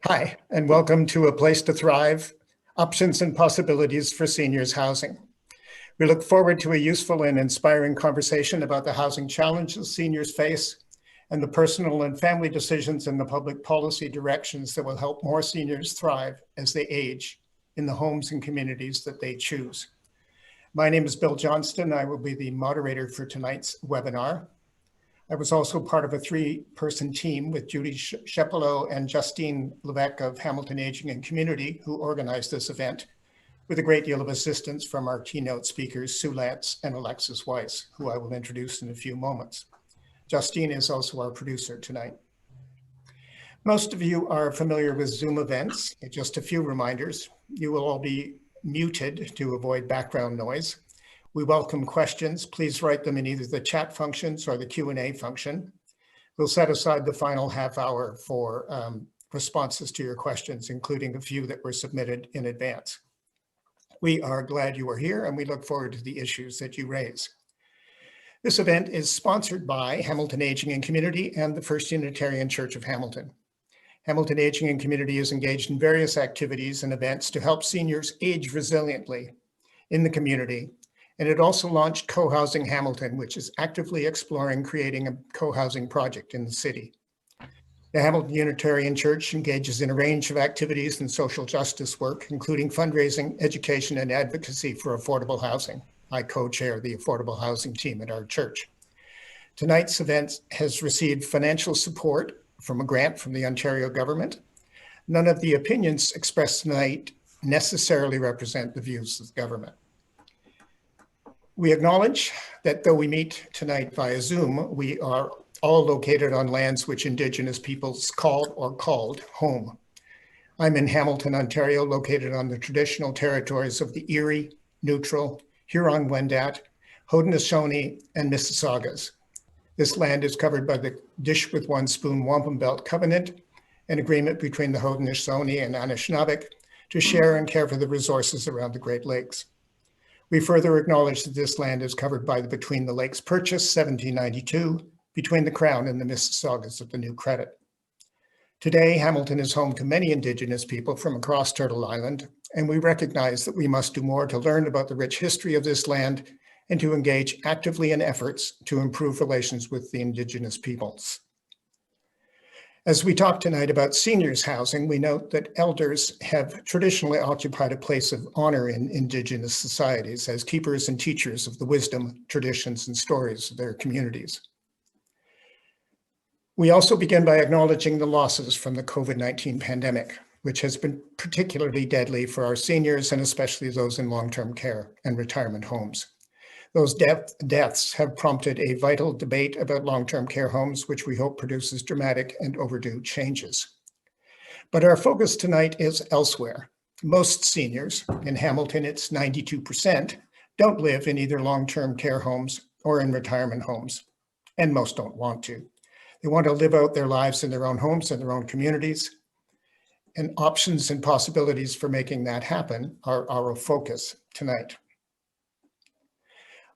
Hi, and welcome to A Place to Thrive, Options and Possibilities for Seniors Housing. We look forward to a useful and inspiring conversation about the housing challenges seniors face and the personal and family decisions and the public policy directions that will help more seniors thrive as they age in the homes and communities that they choose. My name is Bill Johnston. I will be the moderator for tonight's webinar. I was also part of a three-person team with Judy Shepelo and Justine Levesque of Hamilton Aging and Community, who organized this event, with a great deal of assistance from our keynote speakers, Sue Lantz and Alexis, who I will introduce in a few moments. Justine is also our producer tonight. Most of you are familiar with Zoom events. Just a few reminders. You will all be muted to avoid background noise. We welcome questions. Please write them in either the chat functions or the Q&A function. We'll set aside the final half hour for responses to your questions, including a few that were submitted in advance. We are glad you are here and we look forward to the issues that you raise. This event is sponsored by Hamilton Aging and Community and the First Unitarian Church of Hamilton. Hamilton Aging and Community is engaged in various activities and events to help seniors age resiliently in the community. And it also launched Co-Housing Hamilton, which is actively exploring creating a co-housing project in the city. The Hamilton Unitarian Church engages in a range of activities and social justice work, including fundraising, education, and advocacy for affordable housing. I co-chair the affordable housing team at our church. Tonight's event has received financial support from a grant from the Ontario government. None of the opinions expressed tonight necessarily represent the views of the government. We acknowledge that though we meet tonight via Zoom, we are all located on lands which Indigenous peoples called or called home. I'm in Hamilton, Ontario, located on the traditional territories of the Erie, Neutral, Huron-Wendat, Haudenosaunee, and Mississaugas. This land is covered by the Dish with One Spoon Wampum Belt Covenant, an agreement between the Haudenosaunee and Anishinaabe to share and care for the resources around the Great Lakes. We further acknowledge that this land is covered by the Between the Lakes Purchase, 1792, between the Crown and the Mississaugas of the New Credit. Today, Hamilton is home to many Indigenous people from across Turtle Island, and we recognize that we must do more to learn about the rich history of this land and to engage actively in efforts to improve relations with the Indigenous peoples. As we talk tonight about seniors housing, we note that elders have traditionally occupied a place of honor in Indigenous societies as keepers and teachers of the wisdom, traditions, and stories of their communities. We also begin by acknowledging the losses from the COVID-19 pandemic, which has been particularly deadly for our seniors and especially those in long-term care and retirement homes. Those deaths have prompted a vital debate about long-term care homes, which we hope produces dramatic and overdue changes. But our focus tonight is elsewhere. Most seniors, in Hamilton it's 92%, don't live in either long-term care homes or in retirement homes, and most don't want to. They want to live out their lives in their own homes and their own communities, and options and possibilities for making that happen are our focus tonight.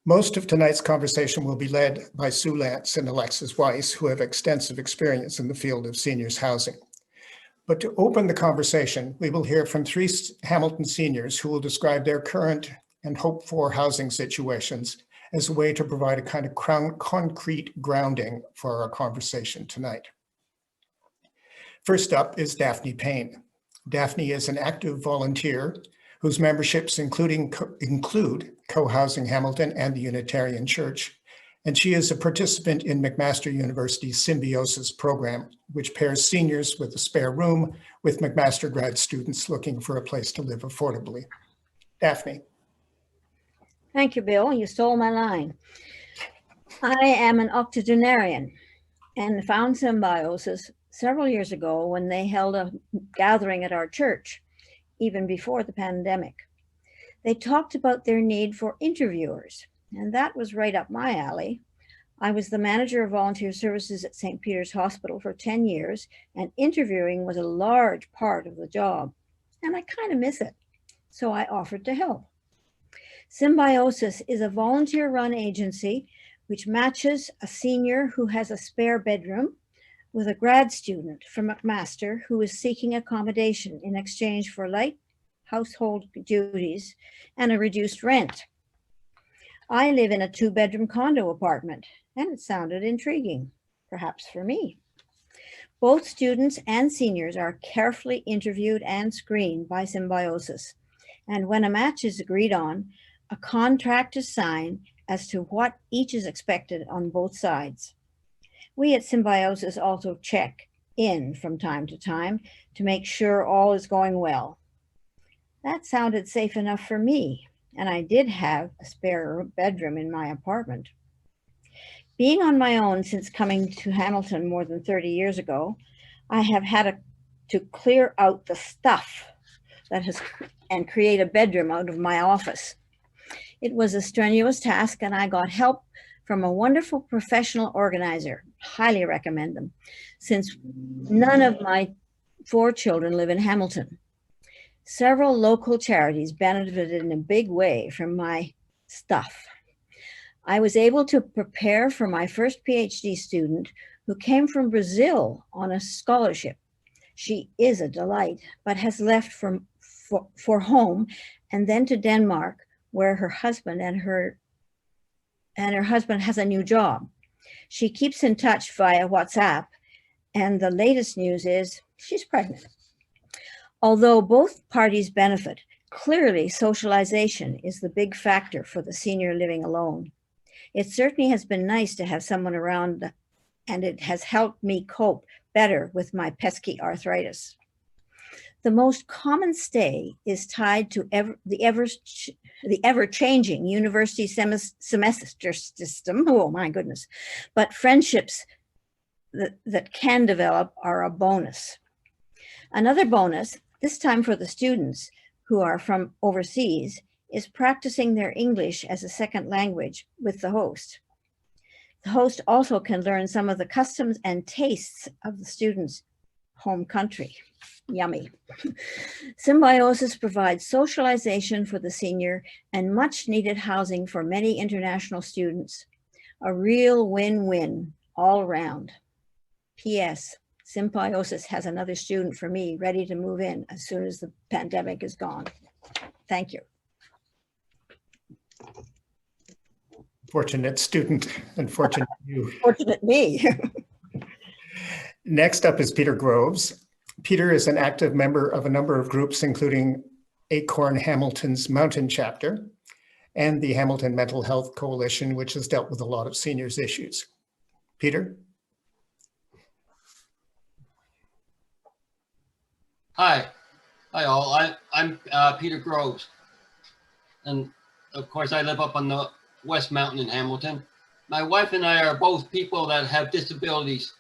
Most of tonight's conversation will be led by Sue Lantz and Alexis, who have extensive experience in the field of seniors housing. But to open the conversation, we will hear from three Hamilton seniors who will describe their current and hoped-for housing situations as a way to provide a kind of concrete grounding for our conversation tonight. First up is Daphne Payne. Daphne is an active volunteer whose memberships include Co-Housing Hamilton and the Unitarian Church, and she is a participant in McMaster University's Symbiosis program, which pairs seniors with a spare room with McMaster grad students looking for a place to live affordably. Daphne. Thank you, Bill. You stole my line. I am an octogenarian and found Symbiosis several years ago when they held a gathering at our church, even before the pandemic. They talked about their need for interviewers, and that was right up my alley. I was the manager of volunteer services at St. Peter's Hospital for 10 years, and interviewing was a large part of the job, and I kind of miss it, so I offered to help. Symbiosis is a volunteer-run agency which matches a senior who has a spare bedroom with a grad student from McMaster who is seeking accommodation in exchange for light household duties and a reduced rent. I live in a 2-bedroom condo apartment, and it sounded intriguing, perhaps for me. Both students and seniors are carefully interviewed and screened by Symbiosis, and when a match is agreed on, a contract is signed as to what each is expected on both sides. We at Symbiosis also check in from time to make sure all is going well. That sounded safe enough for me, and I did have a spare bedroom in my apartment. Being on my own since coming to Hamilton more than 30 years ago, I have had to clear out the stuff and create a bedroom out of my office. It was a strenuous task, and I got help from a wonderful professional organizer. Highly recommend them, since none of my 4 children live in Hamilton. Several local charities benefited in a big way from my stuff. I was able to prepare for my first PhD student who came from Brazil on a scholarship. She is a delight, but has left for home and then to Denmark, where her husband has a new job. She keeps in touch via WhatsApp, and the latest news is she's pregnant. Although both parties benefit, clearly socialization is the big factor for the senior living alone. It certainly has been nice to have someone around, and it has helped me cope better with my pesky arthritis. The most common stay is tied to the ever-changing university semester system. Oh my goodness. But friendships that can develop are a bonus. Another bonus, this time for the students who are from overseas, is practicing their English as a second language with the host. The host also can learn some of the customs and tastes of the students' home country. Yummy. Symbiosis provides socialization for the senior and much needed housing for many international students. A real win-win all around. P.S. Symbiosis has another student for me ready to move in as soon as the pandemic is gone. Thank you. Fortunate student and fortunate you. Fortunate me. Next up is Peter Groves. Peter is an active member of a number of groups, including Acorn Hamilton's Mountain Chapter and the Hamilton Mental Health Coalition, which has dealt with a lot of seniors' issues. Peter? Hi all. I'm Peter Groves, and of course I live up on the West Mountain in Hamilton. My wife and I are both people that have disabilities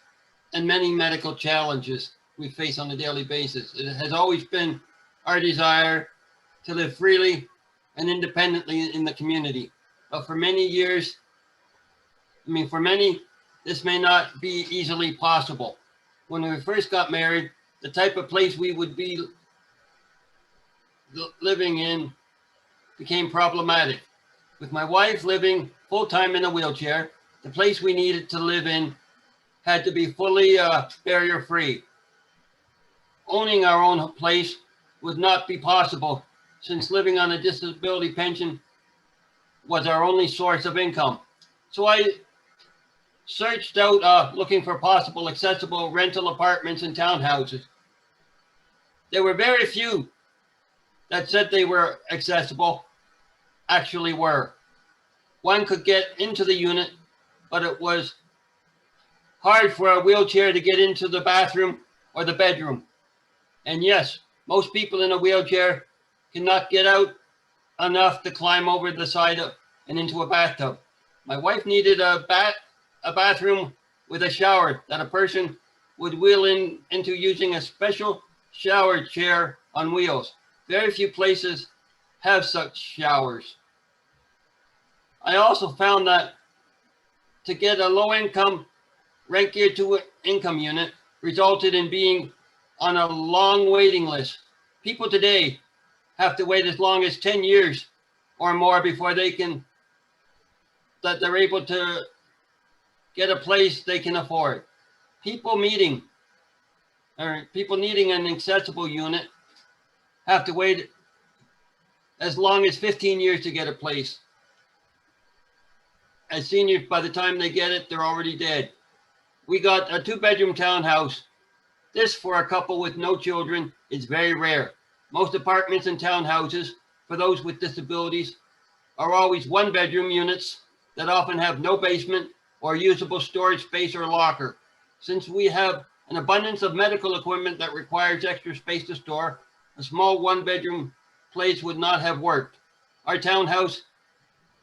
and many medical challenges we face on a daily basis. It has always been our desire to live freely and independently in the community. But for many years, for many, this may not be easily possible. When we first got married, the type of place we would be living in became problematic. With my wife living full-time in a wheelchair, the place we needed to live in had to be fully barrier-free. Owning our own place would not be possible since living on a disability pension was our only source of income. So I searched out looking for possible accessible rental apartments and townhouses. There were very few that said they were accessible, actually were. One could get into the unit, but it was hard for a wheelchair to get into the bathroom or the bedroom. And yes, most people in a wheelchair cannot get out enough to climb over the side and into a bathtub. My wife needed a bathroom with a shower that a person would wheel into using a special shower chair on wheels. Very few places have such showers. I also found that to get a low-income rent geared to income unit resulted in being on a long waiting list. People today have to wait as long as 10 years or more before they're able to get a place they can afford. people needing an accessible unit have to wait as long as 15 years to get a place. As seniors, by the time they get it, they're already dead. We got a 2-bedroom townhouse. This, for a couple with no children, is very rare. Most apartments and townhouses for those with disabilities are always 1-bedroom units that often have no basement or usable storage space or locker. Since we have an abundance of medical equipment that requires extra space to store, a small 1-bedroom place would not have worked. Our townhouse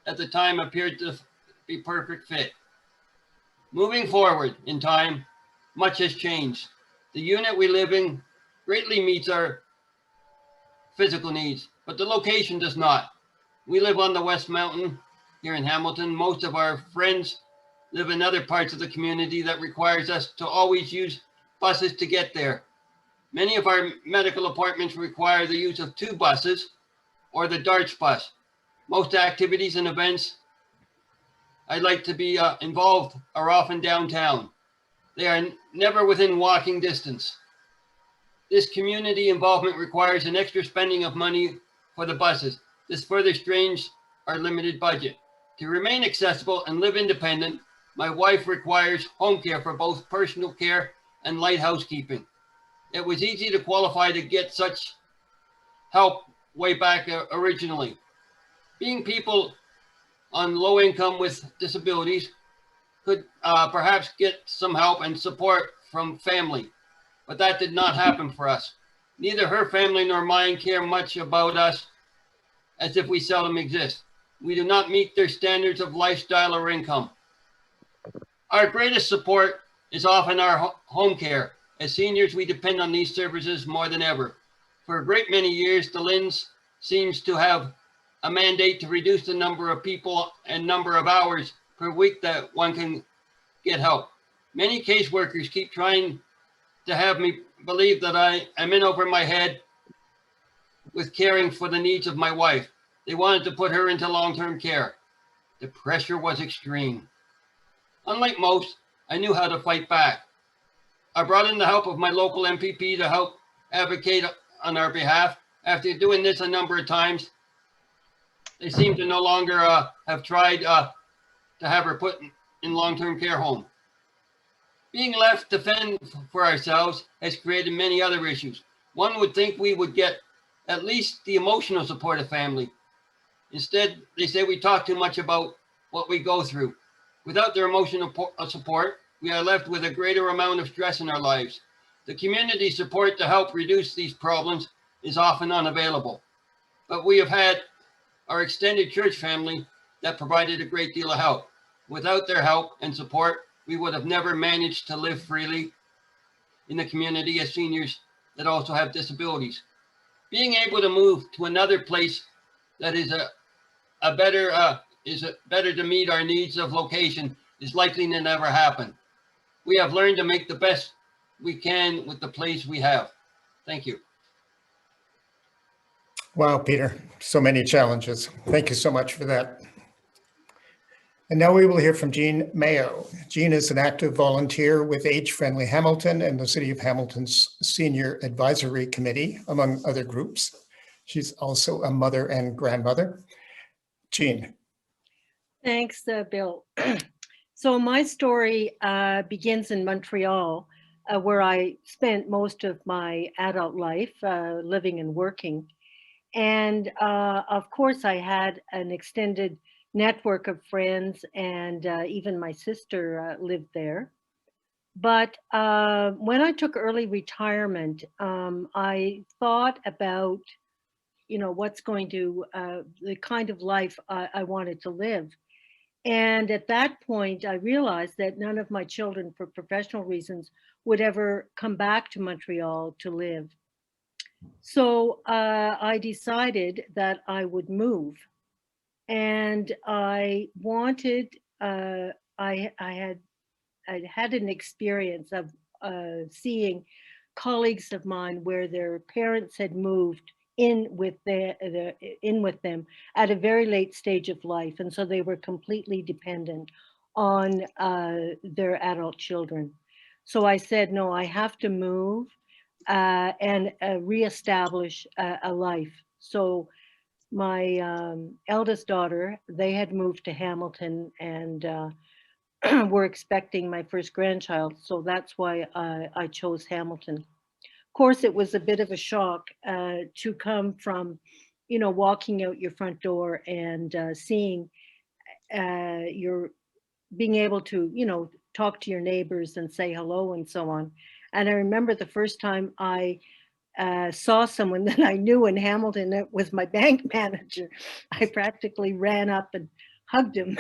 at the time appeared to be perfect fit. Moving forward in time, much has changed. The unit we live in greatly meets our physical needs, but the location does not. We live on the West Mountain here in Hamilton. Most of our friends live in other parts of the community that requires us to always use buses to get there. Many of our medical appointments require the use of 2 buses or the DARTS bus. Most activities and events I'd like to be involved are often downtown. They are never within walking distance. This community involvement requires an extra spending of money for the buses. This further strains our limited budget. To remain accessible and live independent, my wife requires home care for both personal care and light housekeeping. It was easy to qualify to get such help way back originally. Being people on low income with disabilities could perhaps get some help and support from family, but that did not happen for us. Neither her family nor mine care much about us, as if we seldom exist. We do not meet their standards of lifestyle or income. Our greatest support is often our home care. As seniors, we depend on these services more than ever. For a great many years, the Lantz seems to have a mandate to reduce the number of people and number of hours per week that one can get help. Many caseworkers keep trying to have me believe that I am in over my head with caring for the needs of my wife. They wanted to put her into long-term care. The pressure was extreme. Unlike most, I knew how to fight back. I brought in the help of my local MPP to help advocate on our behalf. After doing this a number of times, they seem to no longer have tried to have her put in long-term care home. Being left to fend for ourselves has created many other issues. One would think we would get at least the emotional support of family. Instead, they say we talk too much about what we go through. Without their emotional support, we are left with a greater amount of stress in our lives. The community support to help reduce these problems is often unavailable. But we have had our extended church family that provided a great deal of help. Without their help and support, we would have never managed to live freely in the community as seniors that also have disabilities. Being able to move to another place that is better to meet our needs of location is likely to never happen. We have learned to make the best we can with the place we have. Thank you. Wow, Peter, so many challenges. Thank you so much for that. And now we will hear from Jean Mayo. Jean is an active volunteer with Age Friendly Hamilton and the City of Hamilton's Senior Advisory Committee, among other groups. She's also a mother and grandmother. Jean. Thanks, Bill. So my story begins in Montreal, where I spent most of my adult life living and working. And of course, I had an extended network of friends, and even my sister lived there. But when I took early retirement, I thought about, what's going to, the kind of life I wanted to live. And at that point, I realized that none of my children, for professional reasons, would ever come back to Montreal to live. So I decided that I would move. And I wanted, I had an experience of seeing colleagues of mine where their parents had moved in with them at a very late stage of life, and so they were completely dependent on their adult children. So I said, no, I have to move and reestablish a life. So my eldest daughter, they had moved to Hamilton and were expecting my first grandchild. So that's why I chose Hamilton. Of course, it was a bit of a shock to come from, you know, walking out your front door and seeing your being able to, you know, talk to your neighbors and say hello and so on. And I remember the first time I saw someone that I knew in Hamilton, it was my bank manager. I practically ran up and hugged him.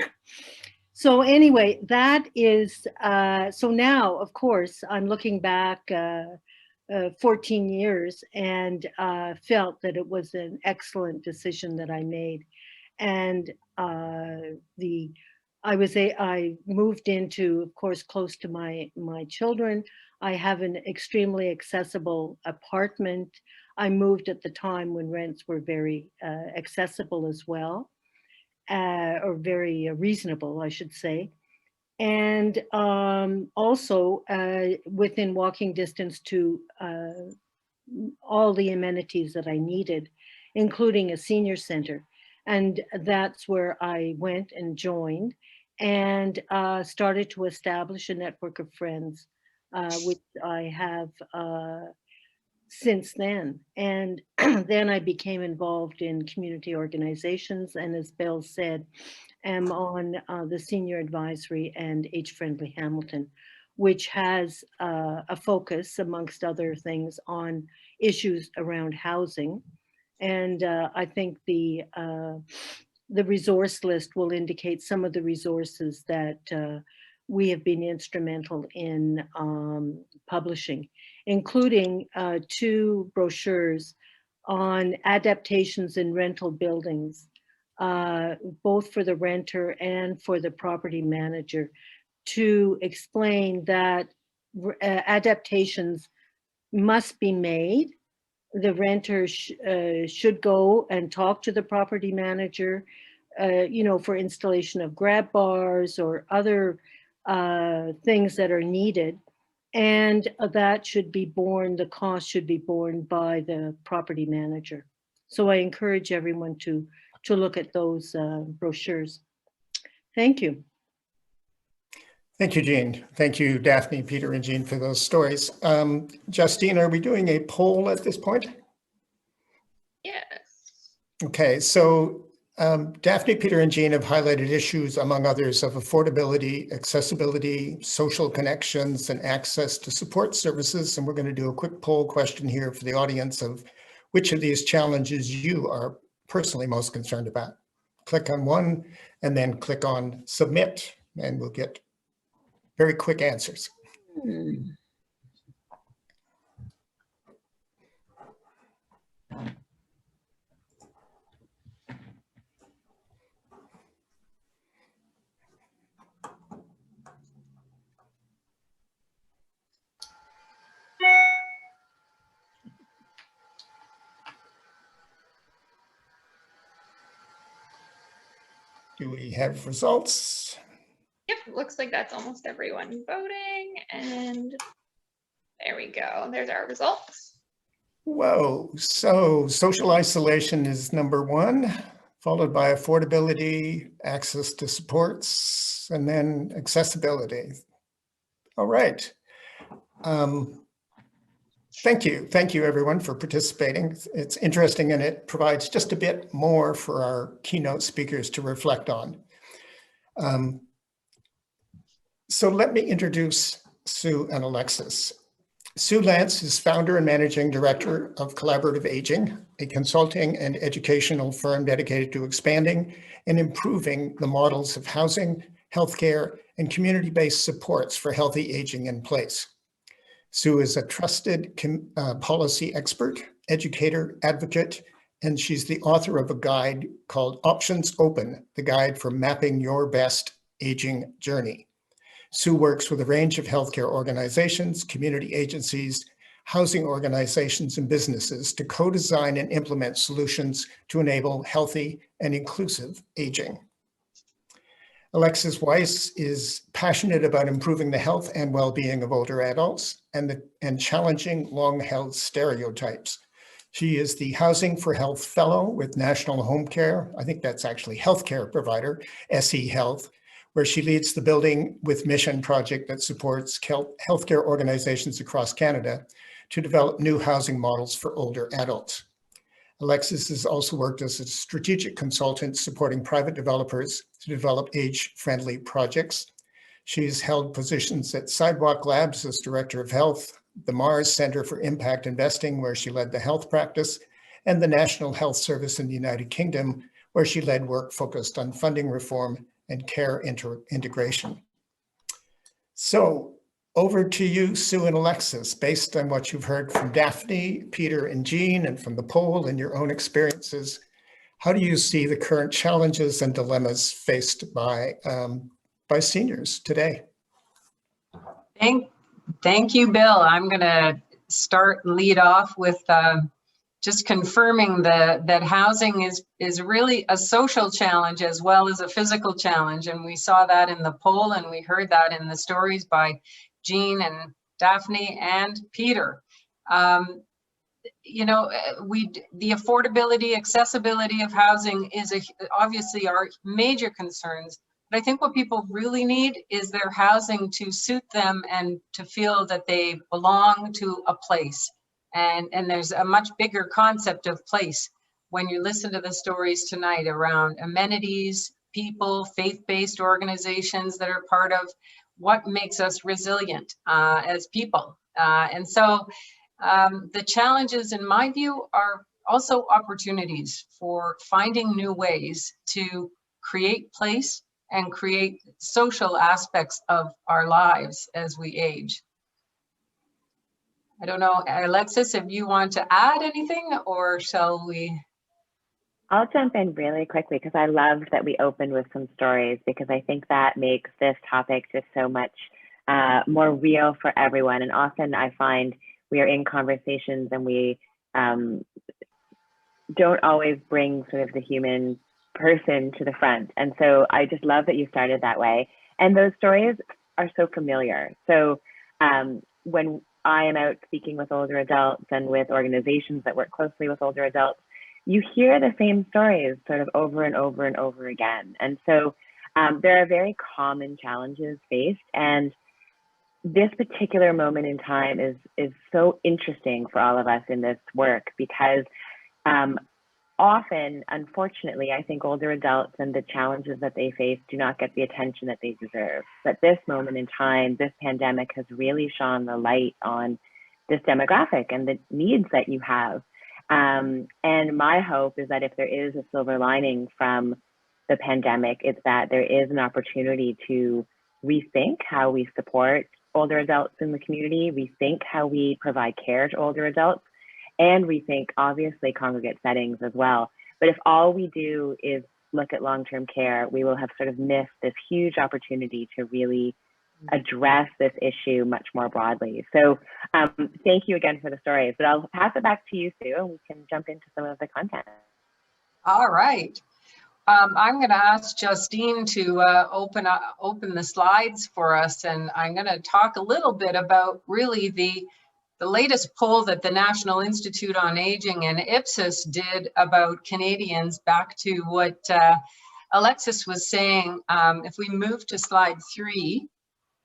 So anyway, that is, so now, of course, I'm looking back 14 years and felt that it was an excellent decision that I made. And I moved into, of course, close to my children. I have an extremely accessible apartment. I moved at the time when rents were very accessible as well, or very reasonable, I should say. And also within walking distance to all the amenities that I needed, including a senior center. And that's where I went and joined and started to establish a network of friends, which I have since then. And then I became involved in community organizations. And as Bill said, am on the senior advisory and Age Friendly Hamilton, which has a focus, amongst other things, on issues around housing. And I think the resource list will indicate some of the resources that we have been instrumental in publishing, including 2 brochures on adaptations in rental buildings, both for the renter and for the property manager, to explain that adaptations must be made. The renter should go and talk to the property manager, you know, for installation of grab bars or other things that are needed. And that should be borne, the cost should be borne by the property manager. So I encourage everyone to look at those brochures. Thank you. Thank you, Jean. Thank you, Daphne, Peter, and Jean for those stories. Justine, are we doing a poll at this point? Yes. Okay, so Daphne, Peter, and Jean have highlighted issues, among others, of affordability, accessibility, social connections, and access to support services. And we're going to do a quick poll question here for the audience of which of these challenges you are personally most concerned about. Click on one and then click on submit, and we'll get very quick answers. Do we have results? Yep, looks like that's almost everyone voting. And there we go. There's our results. Whoa, so social isolation is number 1, followed by affordability, access to supports, and then accessibility. All right. Thank you everyone for participating. It's interesting and it provides just a bit more for our keynote speakers to reflect on. So let me introduce Sue and Alexis. Sue Lantz is founder and managing director of Collaborative Aging, a consulting and educational firm dedicated to expanding and improving the models of housing, healthcare, and community-based supports for healthy aging in place. Sue is a trusted policy expert, educator, advocate, and she's the author of a guide called Options Open, the guide for mapping your best aging journey. Sue works with a range of healthcare organizations, community agencies, housing organizations, and businesses to co-design and implement solutions to enable healthy and inclusive aging. Alexis Weiss is passionate about improving the health and well-being of older adults and challenging long-held stereotypes. She is the Housing for Health Fellow with National Home Care, I think that's actually healthcare provider, SE Health, where she leads the Building with Mission project that supports healthcare organizations across Canada to develop new housing models for older adults. Alexis has also worked as a strategic consultant supporting private developers to develop age-friendly projects. She's held positions at Sidewalk Labs as Director of Health, the Mars Center for Impact Investing, where she led the health practice, and the National Health Service in the United Kingdom, where she led work focused on funding reform and care integration. So over to you, Sue and Alexis, based on what you've heard from Daphne, Peter, and Jean, and from the poll and your own experiences, how do you see the current challenges and dilemmas faced by seniors today? Thank you, Bill. I'm going to lead off with just confirming that housing is really a social challenge as well as a physical challenge. And we saw that in the poll, and we heard that in the stories by Jean and Daphne and Peter. You know, the affordability, accessibility of housing is obviously our major concerns. But I think what people really need is their housing to suit them and to feel that they belong to a place. And there's a much bigger concept of place when you listen to the stories tonight around amenities, people, faith-based organizations that are part of what makes us resilient as people. And so the challenges, in my view, are also opportunities for finding new ways to create place and create social aspects of our lives as we age. I don't know, Alexis, if you want to add anything, or shall we? I'll jump in really quickly because I love that we opened with some stories, because I think that makes this topic just so much more real for everyone. And often I find we are in conversations and we don't always bring sort of the human person to the front. And so I just love that you started that way. And those stories are so familiar. So when I am out speaking with older adults and with organizations that work closely with older adults, you hear the same stories sort of over and over and over again. And so there are very common challenges faced. And this particular moment in time is so interesting for all of us in this work, because often, unfortunately, I think older adults and the challenges that they face do not get the attention that they deserve. But this moment in time, this pandemic has really shone the light on this demographic and the needs that you have. And my hope is that if there is a silver lining from the pandemic, it's that there is an opportunity to rethink how we support older adults in the community, rethink how we provide care to older adults, and rethink, obviously, congregate settings as well. But if all we do is look at long-term care, we will have sort of missed this huge opportunity to really address this issue much more broadly. So thank you again for the stories, but I'll pass it back to you, Sue, and we can jump into some of the content. All right. I'm going to ask Justine to open the slides for us, and I'm going to talk a little bit about really the latest poll that the National Institute on Aging and Ipsos did about Canadians, back to what Alexis was saying. If we move to slide 3,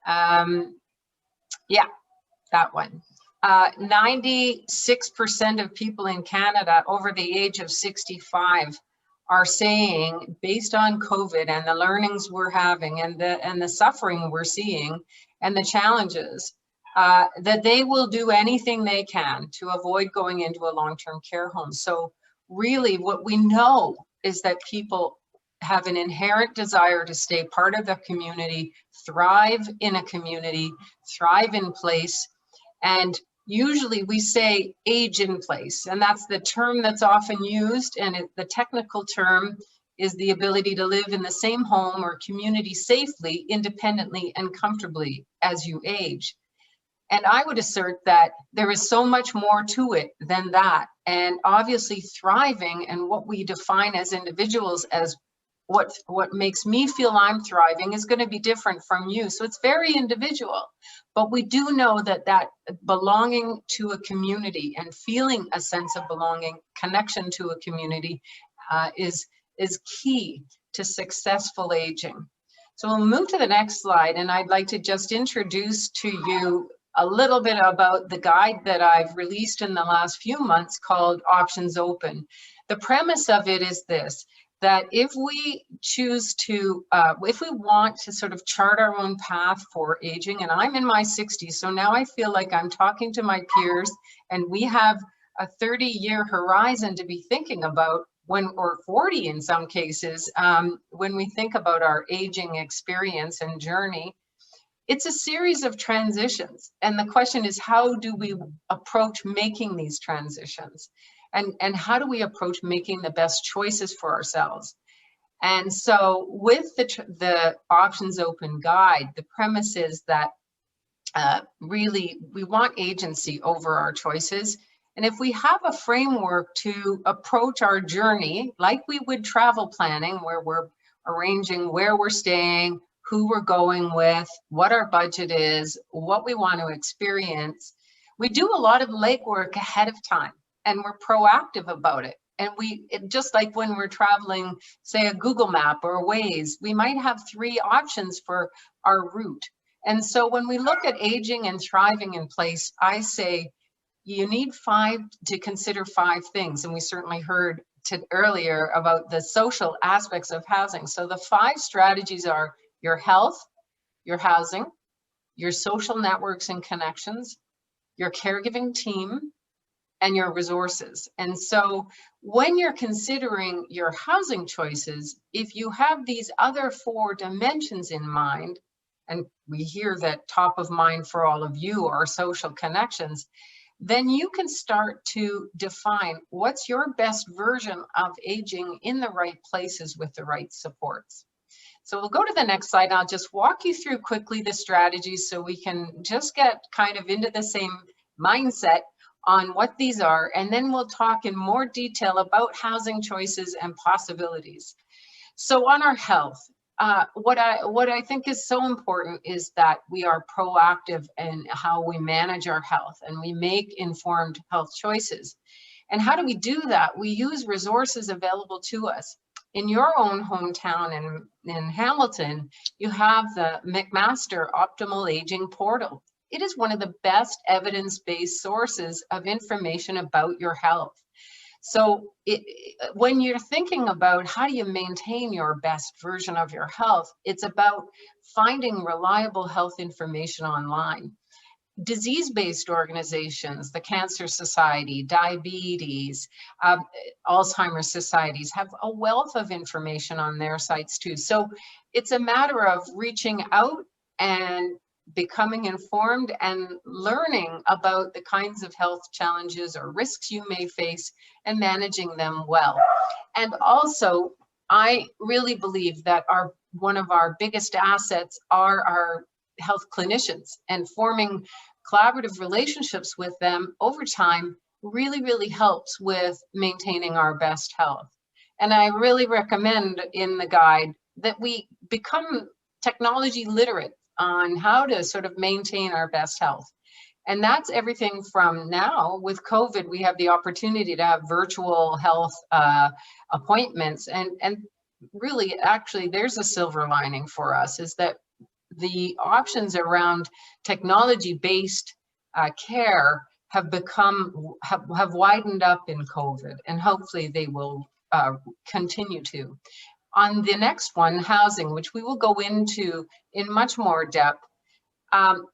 yeah, that one. 96% of people in Canada over the age of 65 are saying, based on COVID and the learnings we're having and the suffering we're seeing and the challenges, that they will do anything they can to avoid going into a long-term care home. So really what we know is that people have an inherent desire to stay part of the community, thrive in a community, thrive in place. And usually we say age in place, and that's the term that's often used. And the technical term is the ability to live in the same home or community safely, independently, and comfortably as you age. And I would assert that there is so much more to it than that. And obviously thriving and what we define as individuals as what makes me feel I'm thriving is going to be different from you. So it's very individual, but we do know that belonging to a community and feeling a sense of belonging, connection to a community is key to successful aging. So we'll move to the next slide, and I'd like to just introduce to you a little bit about the guide that I've released in the last few months called Options Open. The premise of it is this, that if we choose to, if we want to sort of chart our own path for aging, and I'm in my 60s, so now I feel like I'm talking to my peers, and we have a 30-year horizon to be thinking about, or 40 in some cases, when we think about our aging experience and journey. It's a series of transitions. And the question is, how do we approach making these transitions? And how do we approach making the best choices for ourselves? And so with the Options Open guide, the premise is that really we want agency over our choices. And if we have a framework to approach our journey, like we would travel planning, where we're arranging where we're staying, who we're going with, what our budget is, what we want to experience, we do a lot of legwork ahead of time, and we're proactive about it. And just like when we're traveling, say a Google map or a Waze, we might have 3 options for our route. And so when we look at aging and thriving in place, I say, you need to consider 5 things. And we certainly heard earlier about the social aspects of housing. So the 5 strategies are your health, your housing, your social networks and connections, your caregiving team, and your resources. And so when you're considering your housing choices, if you have these other 4 dimensions in mind, and we hear that top of mind for all of you are social connections, then you can start to define what's your best version of aging in the right places with the right supports. So we'll go to the next slide. I'll just walk you through quickly the strategies so we can just get kind of into the same mindset on what these are, and then we'll talk in more detail about housing choices and possibilities. So on our health, what I think is so important is that we are proactive in how we manage our health and we make informed health choices. And how do we do that? We use resources available to us. In your own hometown in Hamilton, you have the McMaster Optimal Aging Portal. It is one of the best evidence-based sources of information about your health. So when you're thinking about how do you maintain your best version of your health, it's about finding reliable health information online. Disease-based organizations, the Cancer Society, diabetes, Alzheimer's societies have a wealth of information on their sites too. So it's a matter of reaching out and becoming informed and learning about the kinds of health challenges or risks you may face and managing them well. And also, I really believe that one of our biggest assets are our health clinicians, and forming collaborative relationships with them over time really helps with maintaining our best health. And I really recommend in the guide that we become technology literate on how to sort of maintain our best health. And that's everything from now with COVID, we have the opportunity to have virtual health appointments. And really, actually, there's a silver lining for us, is that the options around technology-based care have widened up in COVID, and hopefully they will continue to. On the next one, housing, which we will go into in much more depth,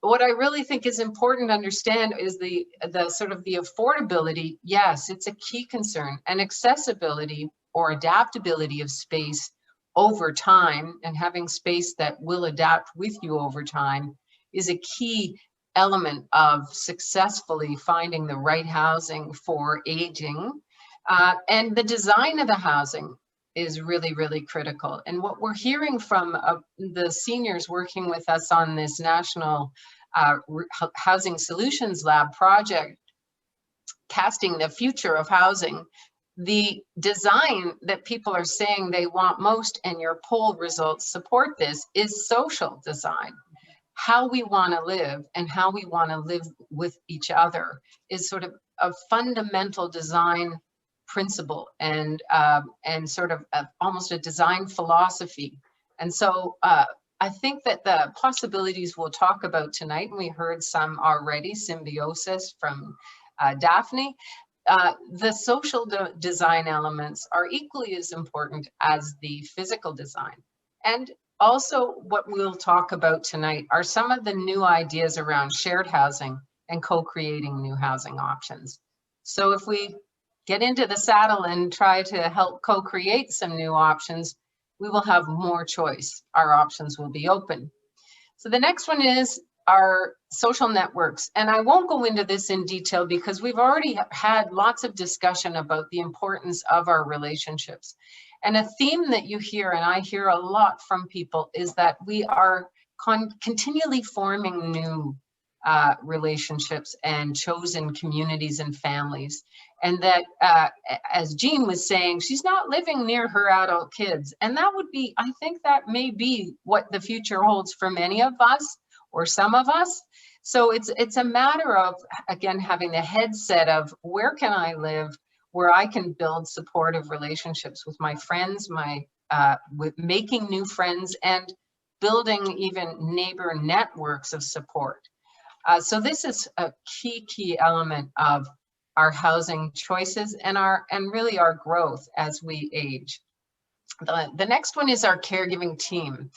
what I really think is important to understand is the sort of the affordability. Yes, it's a key concern, and accessibility or adaptability of space over time, and having space that will adapt with you over time, is a key element of successfully finding the right housing for aging. And the design of the housing is really critical. And what we're hearing from the seniors working with us on this National Housing Solutions Lab project, casting the future of housing, the design that people are saying they want most, and your poll results support this, is social design. How we want to live and how we want to live with each other is sort of a fundamental design principle, and sort of almost a design philosophy. And so I think that the possibilities we'll talk about tonight, and we heard some already, symbiosis from Daphne, the social design elements are equally as important as the physical design. And also what we'll talk about tonight are some of the new ideas around shared housing and co-creating new housing options. So if we get into the saddle and try to help co-create some new options, we will have more choice. Our options will be open. So the next one is our social networks. And I won't go into this in detail because we've already had lots of discussion about the importance of our relationships. And a theme that you hear, and I hear a lot from people, is that we are continually forming new relationships and chosen communities and families. And that, as Jean was saying, she's not living near her adult kids. And that would be, I think that may be what the future holds for many of us, or some of us. So it's a matter of, again, having the headset of where can I live, where I can build supportive relationships with my friends, with making new friends, and building even neighbor networks of support. So this is a key element of our housing choices and really our growth as we age. The next one is our caregiving team.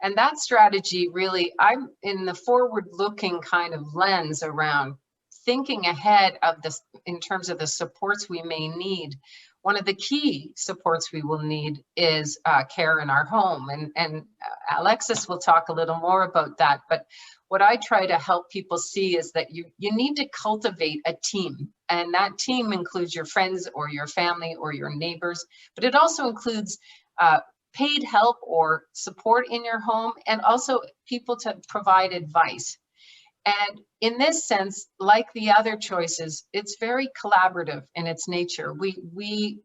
And that strategy really, I'm in the forward-looking kind of lens around thinking ahead of this in terms of the supports we may need. One of the key supports we will need is care in our home. And Alexis will talk a little more about that. But what I try to help people see is that you need to cultivate a team. And that team includes your friends or your family or your neighbors, but it also includes paid help or support in your home, and also people to provide advice. And in this sense, like the other choices, it's very collaborative in its nature. We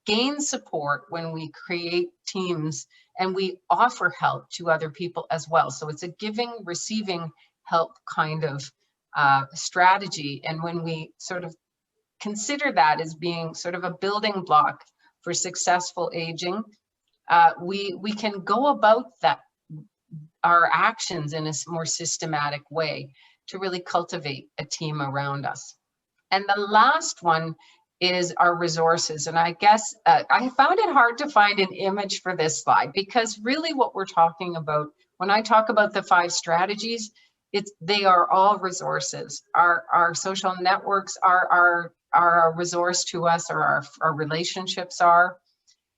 gain support when we create teams, and we offer help to other people as well. So it's a giving, receiving help kind of strategy. And when we sort of consider that as being sort of a building block for successful aging, we can go about our actions in a more systematic way to really cultivate a team around us. And the last one is our resources. And I guess I found it hard to find an image for this slide, because really what we're talking about, when I talk about the 5 strategies, they are all resources. Our social networks are a resource to us, or our relationships are.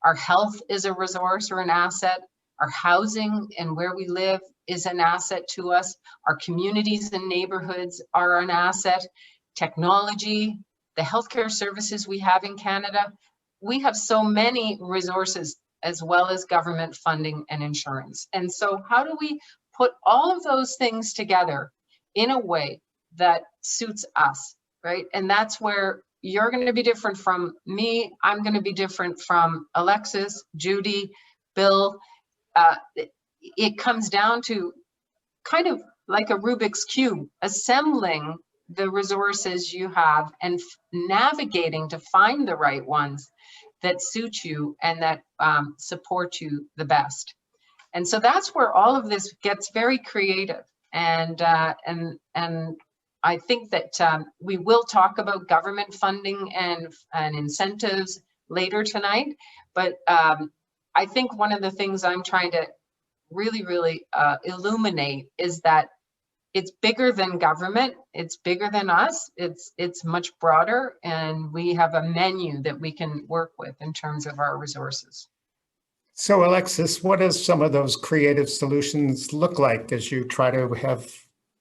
Our health is a resource or an asset. Our housing and where we live is an asset to us. Our communities and neighborhoods are an asset. Technology, the healthcare services we have in Canada. We have so many resources, as well as government funding and insurance. And so how do we put all of those things together in a way that suits us, right? And that's where you're going to be different from me. I'm going to be different from Alexis, Judy, Bill. It comes down to kind of like a Rubik's Cube, assembling the resources you have and navigating to find the right ones that suit you and that support you the best. And so that's where all of this gets very creative. And I think that we will talk about government funding and incentives later tonight. But I think one of the things I'm trying to really illuminate is that it's bigger than government. It's bigger than us. It's much broader, and we have a menu that we can work with in terms of our resources. So Alexis, what does some of those creative solutions look like as you try to have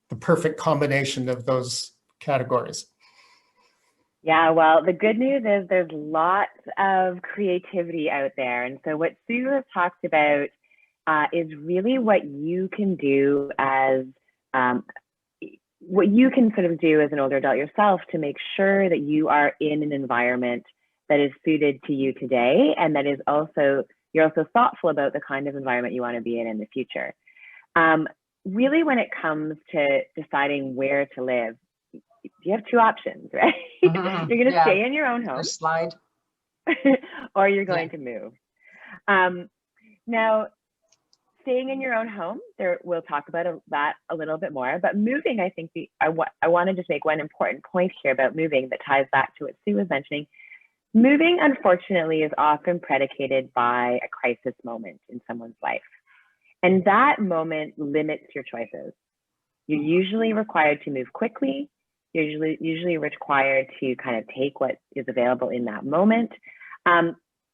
the perfect combination of those categories? Yeah, well, the good news is there's lots of creativity out there. And so what Sue has talked about is really what you can do as what you can sort of do as an older adult yourself to make sure that you are in an environment that is suited to you today, and that is also, you're also thoughtful about the kind of environment you want to be in the future. Really, when it comes to deciding where to live, you have two options, right? Mhm. You're going to Yeah. stay in your own home, First slide. or you're going to move. Now, staying in your own home, we'll talk about that a little bit more, but moving, I think I want to just make one important point here about moving that ties back to what Sue was mentioning. Moving, unfortunately, is often predicated by a crisis moment in someone's life. And that moment limits your choices. You're usually required to move quickly. You're usually required to kind of take what is available in that moment.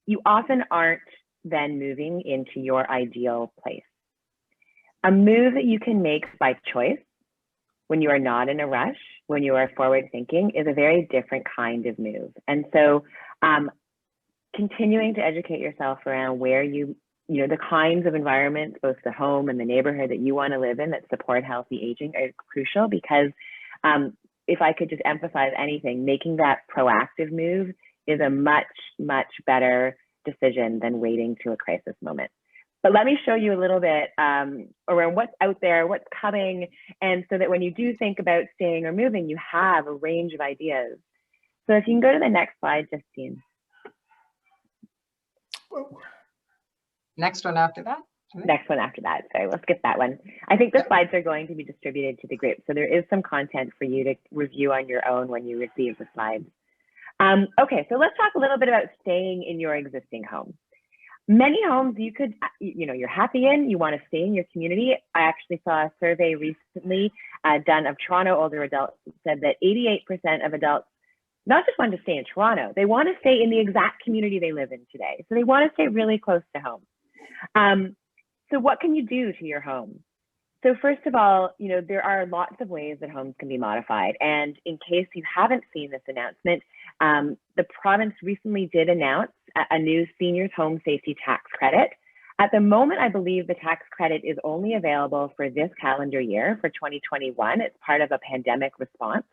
You often aren't then moving into your ideal place. A move that you can make by choice, when you are not in a rush, when you are forward thinking, is a very different kind of move. And so continuing to educate yourself around where the kinds of environments, both the home and the neighborhood that you want to live in that support healthy aging are crucial, because if I could just emphasize anything, making that proactive move is a much, much better decision than waiting to a crisis moment. But let me show you a little bit around what's out there, what's coming, and so that when you do think about staying or moving, you have a range of ideas. So if you can go to the next slide, Justine. Next one after that. Next one after that. Sorry, we'll skip that one. I think the slides are going to be distributed to the group, so there is some content for you to review on your own when you receive the slides. Okay, so let's talk a little bit about staying in your existing home. Many homes you're happy in, you want to stay in your community. I actually saw a survey recently done of Toronto older adults that said that 88% of adults not just want to stay in Toronto, they want to stay in the exact community they live in today. So they want to stay really close to home. So what can you do to your home? So first of all, there are lots of ways that homes can be modified. And in case you haven't seen this announcement, the province recently did announce a new seniors home safety tax credit. At the moment, I believe the tax credit is only available for this calendar year, for 2021. It's part of a pandemic response.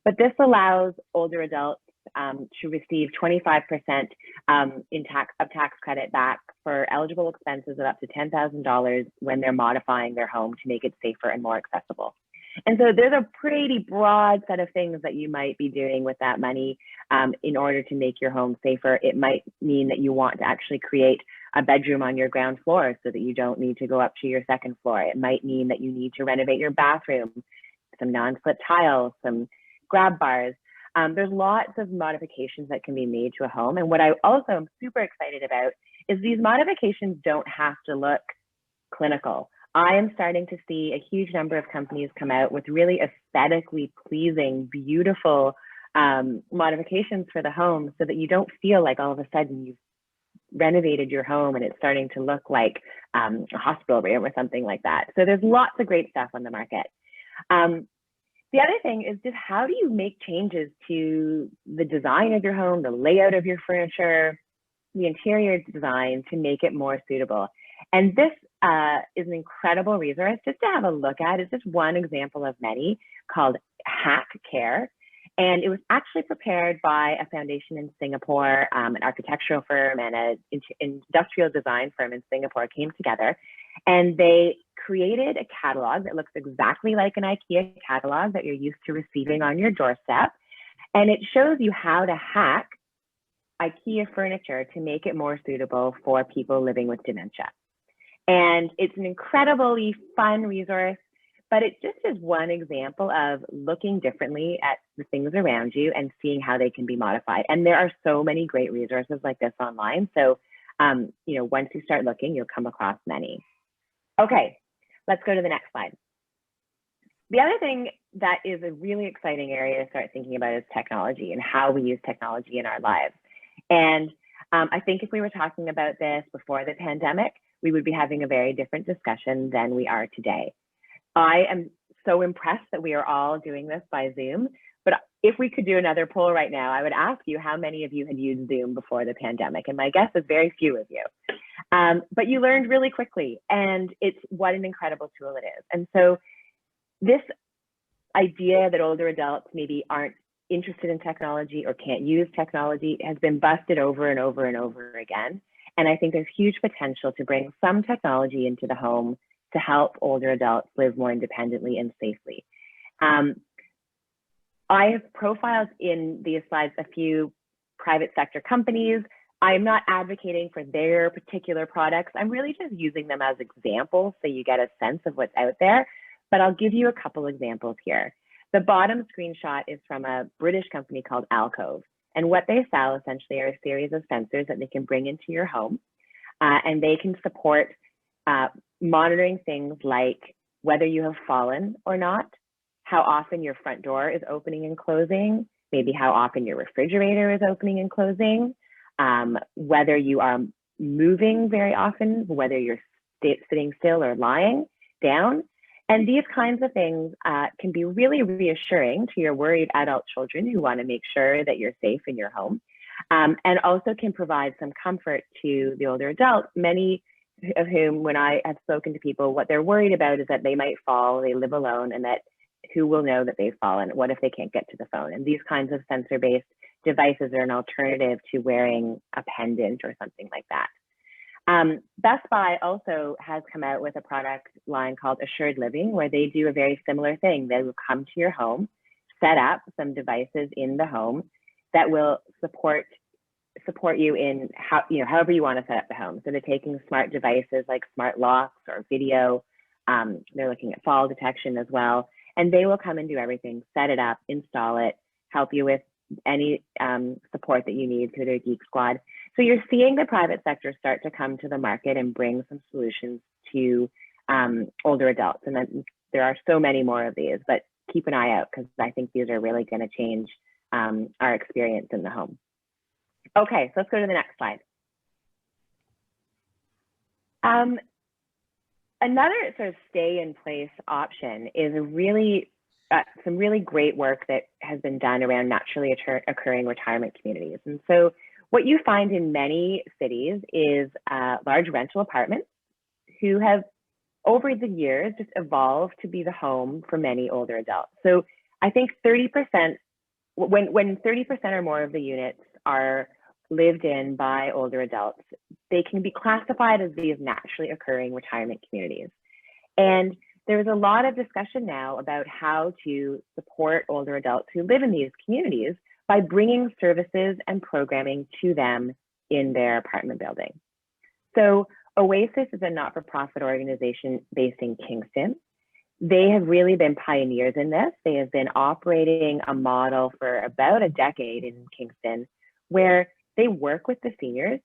But this allows older adults to receive 25% of tax credit back for eligible expenses of up to $10,000 when they're modifying their home to make it safer and more accessible. And so there's a pretty broad set of things that you might be doing with that money in order to make your home safer. It might mean that you want to actually create a bedroom on your ground floor so that you don't need to go up to your second floor. It might mean that you need to renovate your bathroom, some non-slip tiles, some grab bars. There's lots of modifications that can be made to a home. And what I also am super excited about is these modifications don't have to look clinical. I am starting to see a huge number of companies come out with really aesthetically pleasing, beautiful modifications for the home, so that you don't feel like all of a sudden you've renovated your home and it's starting to look like a hospital room or something like that. So there's lots of great stuff on the market. The other thing is just, how do you make changes to the design of your home, the layout of your furniture, the interior design to make it more suitable? And this is an incredible resource just to have a look at. It's just one example of many, called Hack Care. And it was actually prepared by a foundation in Singapore, an architectural firm and an industrial design firm in Singapore came together, and they created a catalog that looks exactly like an IKEA catalog that you're used to receiving on your doorstep. And it shows you how to hack IKEA furniture to make it more suitable for people living with dementia. And it's an incredibly fun resource, but it just is one example of looking differently at the things around you and seeing how they can be modified. And there are so many great resources like this online. So, once you start looking, you'll come across many. Okay, let's go to the next slide. The other thing that is a really exciting area to start thinking about is technology and how we use technology in our lives. And I think if we were talking about this before the pandemic, we would be having a very different discussion than we are today. I am so impressed that we are all doing this by Zoom, but if we could do another poll right now, I would ask you how many of you had used Zoom before the pandemic, and my guess is very few of you. But you learned really quickly, and it's what an incredible tool it is. And so this idea that older adults maybe aren't interested in technology or can't use technology has been busted over and over and over again. And I think there's huge potential to bring some technology into the home to help older adults live more independently and safely. I have profiled in these slides a few private sector companies. I'm not advocating for their particular products. I'm really just using them as examples so you get a sense of what's out there, but I'll give you a couple examples here. The bottom screenshot is from a British company called Alcove. And what they sell essentially are a series of sensors that they can bring into your home, and they can support monitoring things like whether you have fallen or not, how often your front door is opening and closing, maybe how often your refrigerator is opening and closing, whether you are moving very often, whether you're sitting still or lying down. And these kinds of things can be really reassuring to your worried adult children who want to make sure that you're safe in your home, and also can provide some comfort to the older adults, many of whom, when I have spoken to people, what they're worried about is that they might fall, they live alone, and that who will know that they've fallen? What if they can't get to the phone? And these kinds of sensor-based devices are an alternative to wearing a pendant or something like that. Best Buy also has come out with a product line called Assured Living, where they do a very similar thing. They will come to your home, set up some devices in the home that will support you in however you want to set up the home. So they're taking smart devices like smart locks or video. They're looking at fall detection as well. And they will come and do everything, set it up, install it, help you with any support that you need through their Geek Squad. So you're seeing the private sector start to come to the market and bring some solutions to older adults. And then there are so many more of these, but keep an eye out because I think these are really going to change our experience in the home. Okay, so let's go to the next slide. Another sort of stay in place option is some really great work that has been done around naturally occurring retirement communities. And so what you find in many cities is large rental apartments who have over the years just evolved to be the home for many older adults. So I think 30%, when 30% or more of the units are lived in by older adults, they can be classified as these naturally occurring retirement communities. And there's a lot of discussion now about how to support older adults who live in these communities by bringing services and programming to them in their apartment building. So Oasis is a not-for-profit organization based in Kingston. They have really been pioneers in this. They have been operating a model for about a decade in Kingston where they work with the seniors,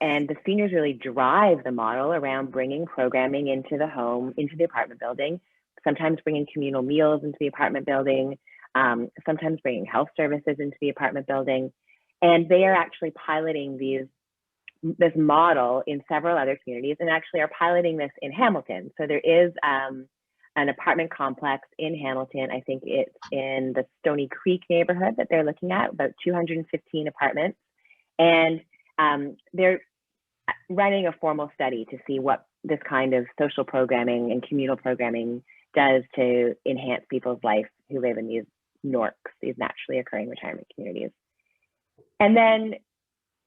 and the seniors really drive the model around bringing programming into the home, into the apartment building, sometimes bringing communal meals into the apartment building, sometimes bringing health services into the apartment building. And they are actually piloting this model in several other communities, and actually are piloting this in Hamilton. So there is an apartment complex in Hamilton. I think it's in the Stony Creek neighborhood that they're looking at, about 215 apartments. And they're running a formal study to see what this kind of social programming and communal programming does to enhance people's life who live in these NORCs, these naturally occurring retirement communities. And then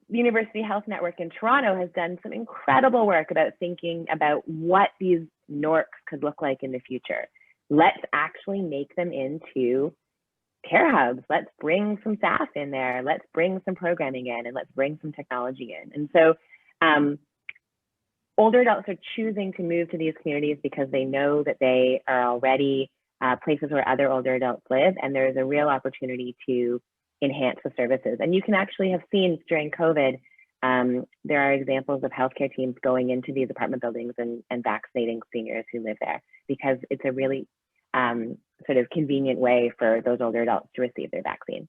the University Health Network in Toronto has done some incredible work about thinking about what these NORCs could look like in the future. Let's actually make them into care hubs. Let's bring some staff in there. Let's bring some programming in, and let's bring some technology in. And so older adults are choosing to move to these communities because they know that they are already places where other older adults live, and there's a real opportunity to enhance the services. And you can actually have seen during COVID, there are examples of healthcare teams going into these apartment buildings and vaccinating seniors who live there, because it's a really sort of convenient way for those older adults to receive their vaccine.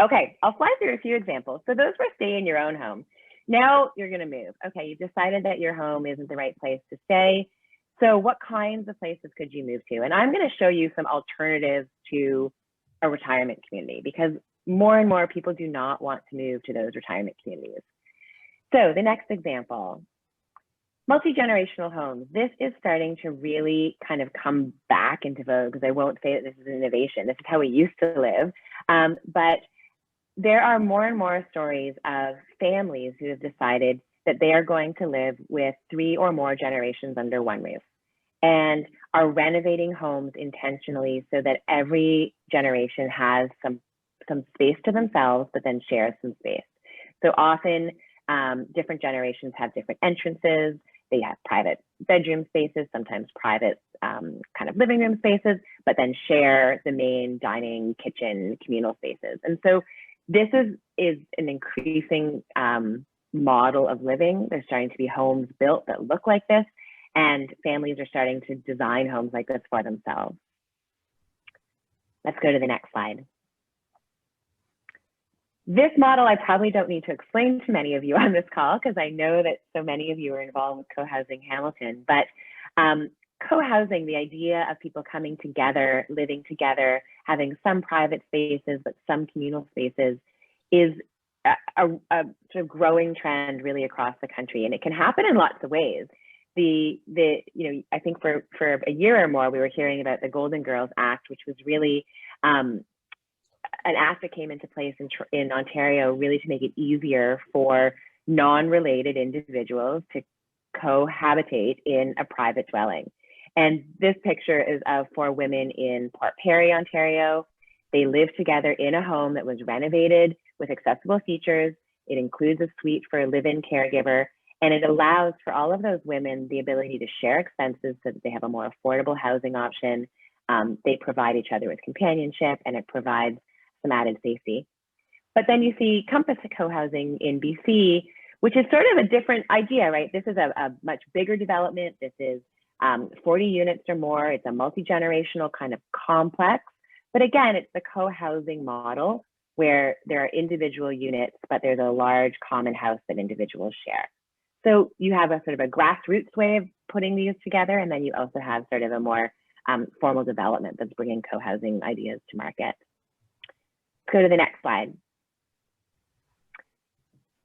Okay, I'll fly through a few examples. So those were stay in your own home. Now you're gonna move. Okay, you've decided that your home isn't the right place to stay. So what kinds of places could you move to? And I'm gonna show you some alternatives to a retirement community, because more and more people do not want to move to those retirement communities. So the next example, Multi-generational homes. This is starting to really kind of come back into vogue, because I won't say that this is an innovation. This is how we used to live. But there are more and more stories of families who have decided that they are going to live with 3 or more generations under one roof, and are renovating homes intentionally so that every generation has some space to themselves, but then shares some space. So often different generations have different entrances. They have private bedroom spaces, sometimes private kind of living room spaces, but then share the main dining, kitchen, communal spaces. And so this is an increasing model of living. There's starting to be homes built that look like this, and families are starting to design homes like this for themselves. Let's go to the next slide. This model I probably don't need to explain to many of you on this call, because I know that so many of you are involved with Co-Housing Hamilton, but co-housing, the idea of people coming together, living together, having some private spaces, but some communal spaces, is a sort of growing trend really across the country. And it can happen in lots of ways. I think for a year or more, we were hearing about the Golden Girls Act, which was really an act that came into place in Ontario, really to make it easier for non-related individuals to cohabitate in a private dwelling. And this picture is of 4 women in Port Perry, Ontario. They live together in a home that was renovated with accessible features. It includes a suite for a live-in caregiver, and it allows for all of those women the ability to share expenses so that they have a more affordable housing option. They provide each other with companionship, and it provides some added safety. But then you see Compass Co-Housing in BC, which is sort of a different idea, right? This is a much bigger development. This is 40 units or more. It's a multi-generational kind of complex. But again, it's the co-housing model where there are individual units, but there's a large common house that individuals share. So you have a sort of a grassroots way of putting these together, and then you also have sort of a more formal development that's bringing co-housing ideas to market. Let's go to the next slide.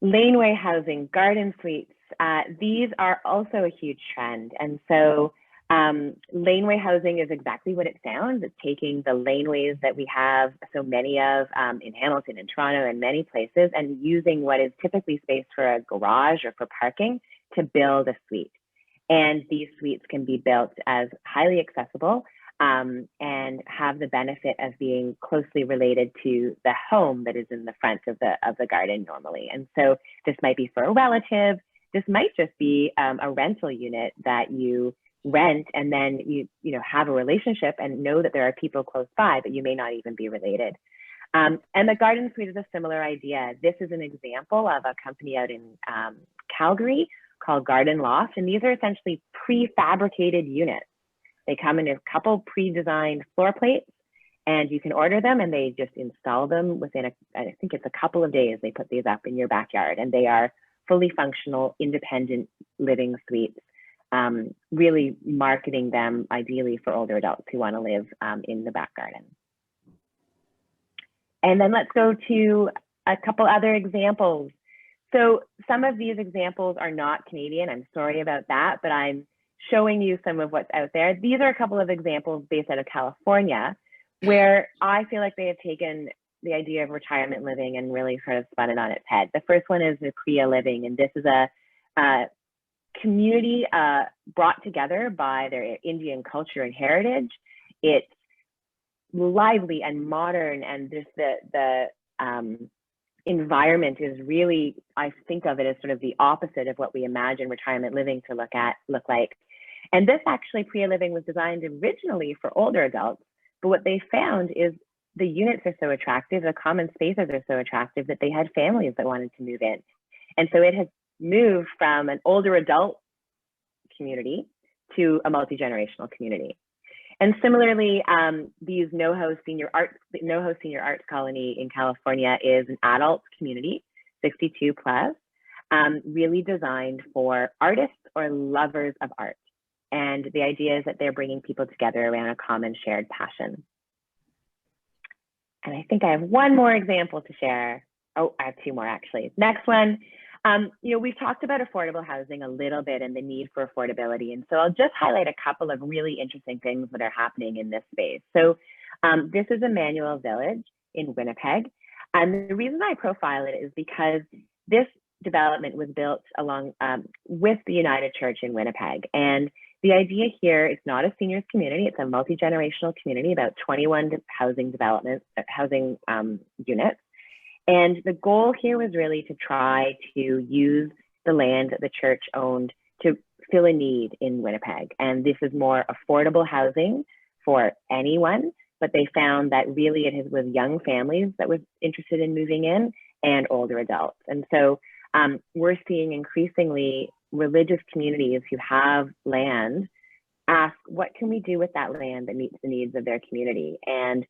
Laneway housing, garden suites. These are also a huge trend. And so laneway housing is exactly what it sounds. It's taking the laneways that we have so many of in Hamilton and Toronto and many places, and using what is typically space for a garage or for parking to build a suite. And these suites can be built as highly accessible and have the benefit of being closely related to the home that is in the front of the garden normally. And so this might be for a relative. This might just be a rental unit that you rent, and then you have a relationship and know that there are people close by, but you may not even be related. And the garden suite is a similar idea. This is an example of a company out in Calgary called Garden Loft, and these are essentially prefabricated units. They come in a couple pre-designed floor plates, and you can order them, and they just install them within I think it's a couple of days. They put these up in your backyard, and they are fully functional, independent living suites, really marketing them ideally for older adults who want to live in the back garden. And then let's go to a couple other examples. So some of these examples are not Canadian. I'm sorry about that, but I'm showing you some of what's out there. These are a couple of examples based out of California, where I feel like they have taken the idea of retirement living and really sort of spun it on its head. The first one is the Kriya Living, and this is a community brought together by their Indian culture and heritage. It's lively and modern, and just the environment is really, I think of it as sort of the opposite of what we imagine retirement living to look like. And this actually, Kriya Living, was designed originally for older adults, but what they found is the units are so attractive, the common spaces are so attractive that they had families that wanted to move in. And so it has moved from an older adult community to a multi-generational community. And similarly, these NoHo Senior Arts Colony in California is an adult community, 62 plus, really designed for artists or lovers of art. And the idea is that they're bringing people together around a common shared passion. And I think I have one more example to share. Oh, I have 2 more actually. Next one, We've talked about affordable housing a little bit and the need for affordability. And so I'll just highlight a couple of really interesting things that are happening in this space. So this is Emmanuel Village in Winnipeg. And the reason I profile it is because this development was built along with the United Church in Winnipeg. And the idea here, it's not a seniors community, it's a multi-generational community, about 21 housing units. And the goal here was really to try to use the land that the church owned to fill a need in Winnipeg. And this is more affordable housing for anyone, but they found that really it was young families that was interested in moving in and older adults. And so we're seeing increasingly religious communities who have land ask, what can we do with that land that meets the needs of their community? And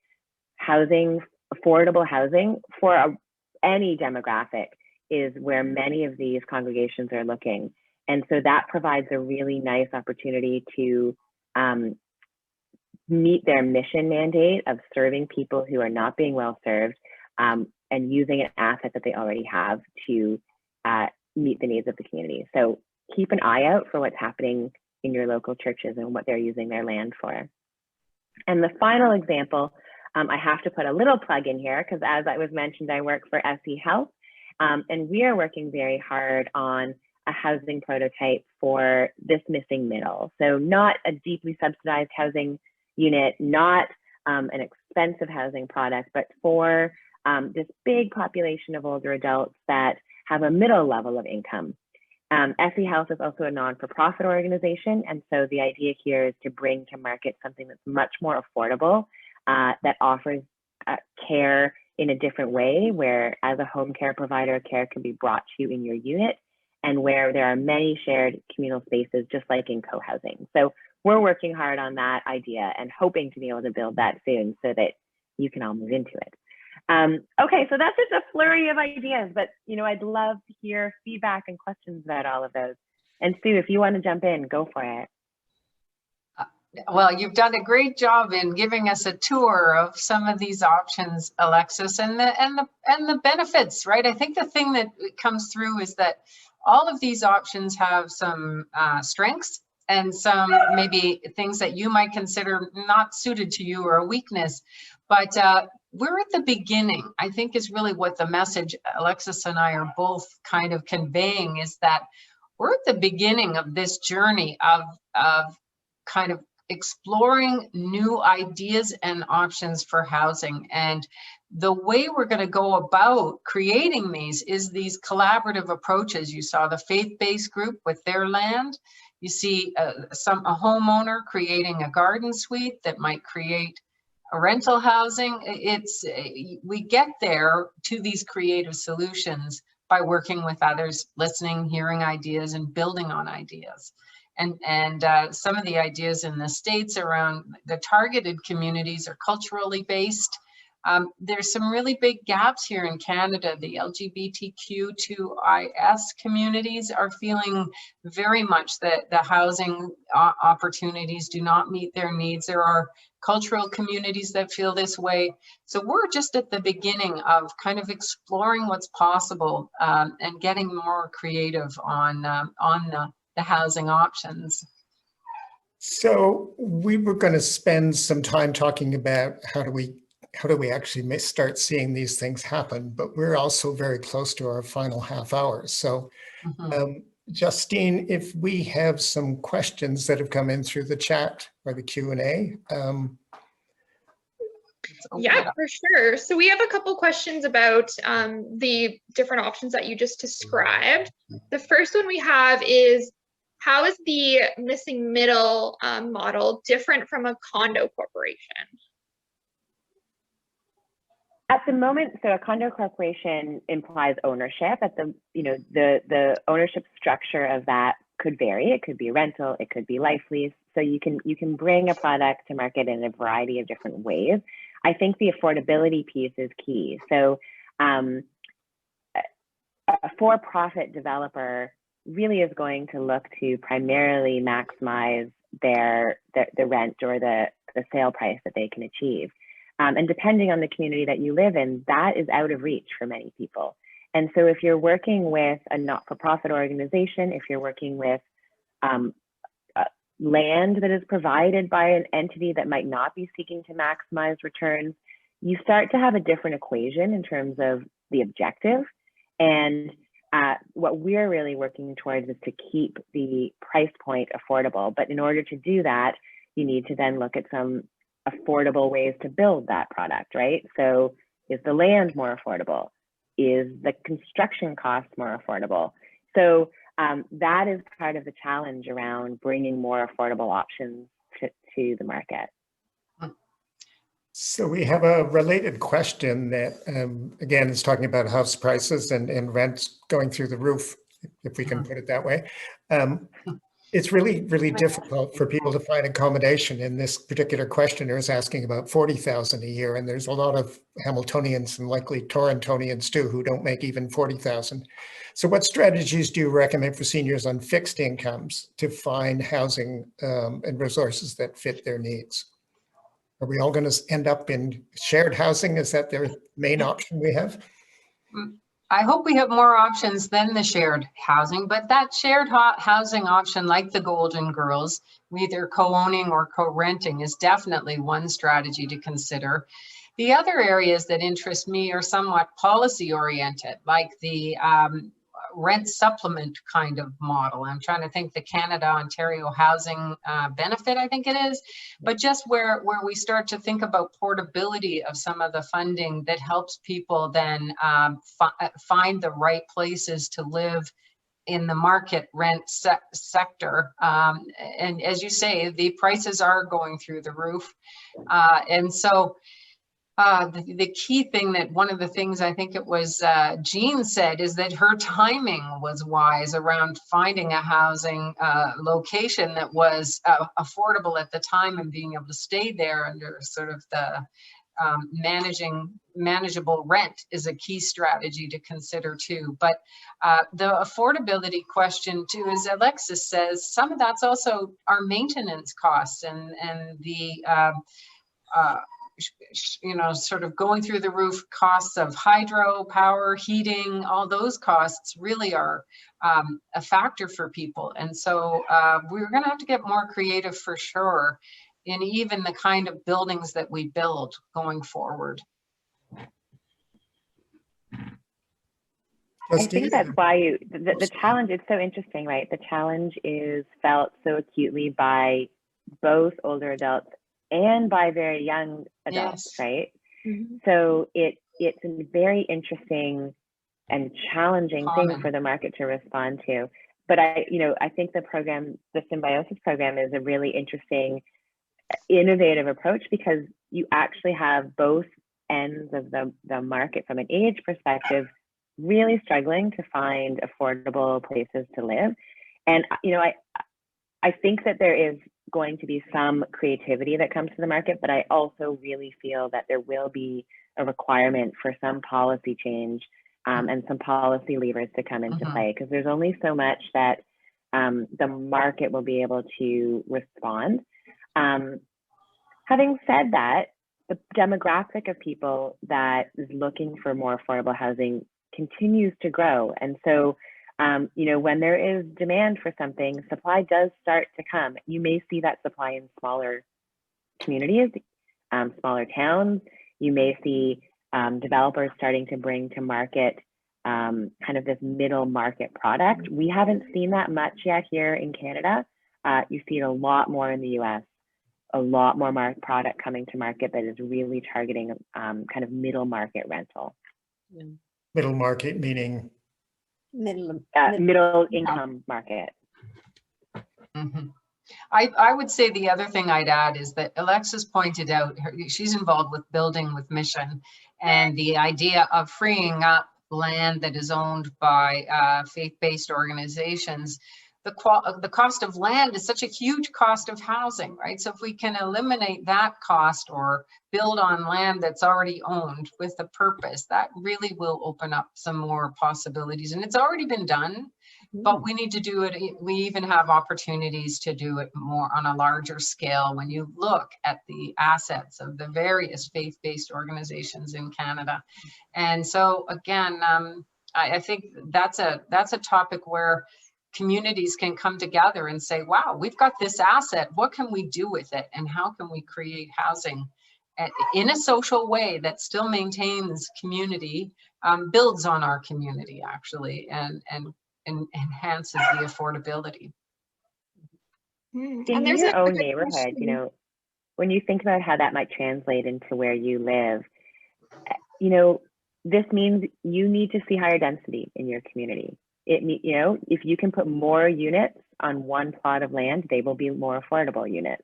housing, affordable housing for any demographic is where many of these congregations are looking. And so that provides a really nice opportunity to meet their mission mandate of serving people who are not being well served and using an asset that they already have to meet the needs of the community. So keep an eye out for what's happening in your local churches and what they're using their land for. And the final example, I have to put a little plug in here because as I was mentioned, I work for SE Health and we are working very hard on a housing prototype for this missing middle. So not a deeply subsidized housing unit, not an expensive housing product, but for this big population of older adults that have a middle level of income. SE Health is also a non-for-profit organization. And so the idea here is to bring to market something that's much more affordable, that offers care in a different way, where as a home care provider, care can be brought to you in your unit, and where there are many shared communal spaces, just like in co-housing. So we're working hard on that idea and hoping to be able to build that soon so that you can all move into it. Okay, so that's just a flurry of ideas, but I'd love to hear feedback and questions about all of those. And Sue, if you want to jump in, go for it. Well, you've done a great job in giving us a tour of some of these options, Alexis, and the benefits, right? I think the thing that comes through is that all of these options have some strengths and some maybe things that you might consider not suited to you or a weakness. But we're at the beginning, I think, is really what the message Alexis and I are both kind of conveying, is that we're at the beginning of this journey of kind of exploring new ideas and options for housing. And the way we're going to go about creating these is these collaborative approaches. You saw the faith-based group with their land. You see a homeowner creating a garden suite that might create a rental housing. We get there to these creative solutions by working with others, listening, hearing ideas, and building on ideas. And some of the ideas in the States around the targeted communities are culturally based. There's some really big gaps here in Canada. The LGBTQ2IS communities are feeling very much that the housing opportunities do not meet their needs. There are cultural communities that feel this way. So we're just at the beginning of kind of exploring what's possible and getting more creative on the housing options. So we were going to spend some time talking about how do we actually start seeing these things happen, but we're also very close to our final half hour. So Justine, if we have some questions that have come in through the chat or the Q&A. Yeah, for sure. So we have a couple questions about the different options that you just described. The first one we have is, how is the missing middle model different from a condo corporation? At the moment, so a condo corporation implies ownership. At the the ownership structure of that could vary. It could be rental, it could be life lease. So you can bring a product to market in a variety of different ways. I think the affordability piece is key. So a for-profit developer really is going to look to primarily maximize the rent or the sale price that they can achieve. And depending on the community that you live in, that is out of reach for many people. And so if you're working with a not-for-profit organization, if you're working with land that is provided by an entity that might not be seeking to maximize returns, you start to have a different equation in terms of the objective. And what we're really working towards is to keep the price point affordable. But in order to do that, you need to then look at some affordable ways to build that product, right? So is the land more affordable? Is the construction cost more affordable? So that is part of the challenge around bringing more affordable options to the market. So we have a related question that, again, is talking about house prices and rents going through the roof, if we can put it that way. It's really, really difficult for people to find accommodation. And this particular questioner is asking about $40,000 a year. And there's a lot of Hamiltonians and likely Torontonians too, who don't make even $40,000. So what strategies do you recommend for seniors on fixed incomes to find housing and resources that fit their needs? Are we all going to end up in shared housing? Is that their main option we have? I hope we have more options than the shared housing, but that shared housing option, like the Golden Girls, either co-owning or co-renting, is definitely one strategy to consider. The other areas that interest me are somewhat policy oriented, like the rent supplement kind of model. I'm trying to think the Canada-Ontario housing benefit, I think it is, but just where we start to think about portability of some of the funding that helps people then find the right places to live in the market rent sector. And as you say, the prices are going through the roof. And so the key thing that one of the things I think it was Jean said is that her timing was wise around finding a housing location that was affordable at the time and being able to stay there under sort of the manageable rent is a key strategy to consider too. But the affordability question too, as Alexis says, some of that's also our maintenance costs and the sort of going through the roof costs of hydro, power, heating, all those costs really are a factor for people. And so we're going to have to get more creative for sure in even the kind of buildings that we build going forward. I think that's why the challenge is so interesting, right? The challenge is felt so acutely by both older adults and by very young adults, yes. Right? Mm-hmm. So it's a very interesting and challenging thing for the market to respond to. But I think the program, the Symbiosis program, is a really interesting, innovative approach because you actually have both ends of the market from an age perspective really struggling to find affordable places to live. And I think that there is going to be some creativity that comes to the market, but I also really feel that there will be a requirement for some policy change and some policy levers to come into play, because there's only so much that the market will be able to respond. Having said that, the demographic of people that is looking for more affordable housing continues to grow. And so when there is demand for something, supply does start to come. You may see that supply in smaller communities, smaller towns. You may see developers starting to bring to market kind of this middle market product. We haven't seen that much yet here in Canada. You see it a lot more in the US, a lot more product coming to market that is really targeting kind of middle market rental. Middle market meaning? Middle income market. Mm-hmm. I would say the other thing I'd add is that Alexis pointed out, she's involved with Building with Mission, and the idea of freeing up land that is owned by faith-based organizations. The cost of land is such a huge cost of housing, right? So if we can eliminate that cost or build on land that's already owned with a purpose, that really will open up some more possibilities. And it's already been done, but we need to do it. We even have opportunities to do it more on a larger scale when you look at the assets of the various faith-based organizations in Canada. And so again, I think that's a topic where communities can come together and say, wow, we've got this asset. What can we do with it? And how can we create housing in a social way that still maintains community, builds on our community actually, and enhances the affordability. And In there's your a own good neighborhood, question. you know, when you think about how that might translate into where you live, you know, this means you need to see higher density in your community. You know, if you can put more units on one plot of land, they will be more affordable units.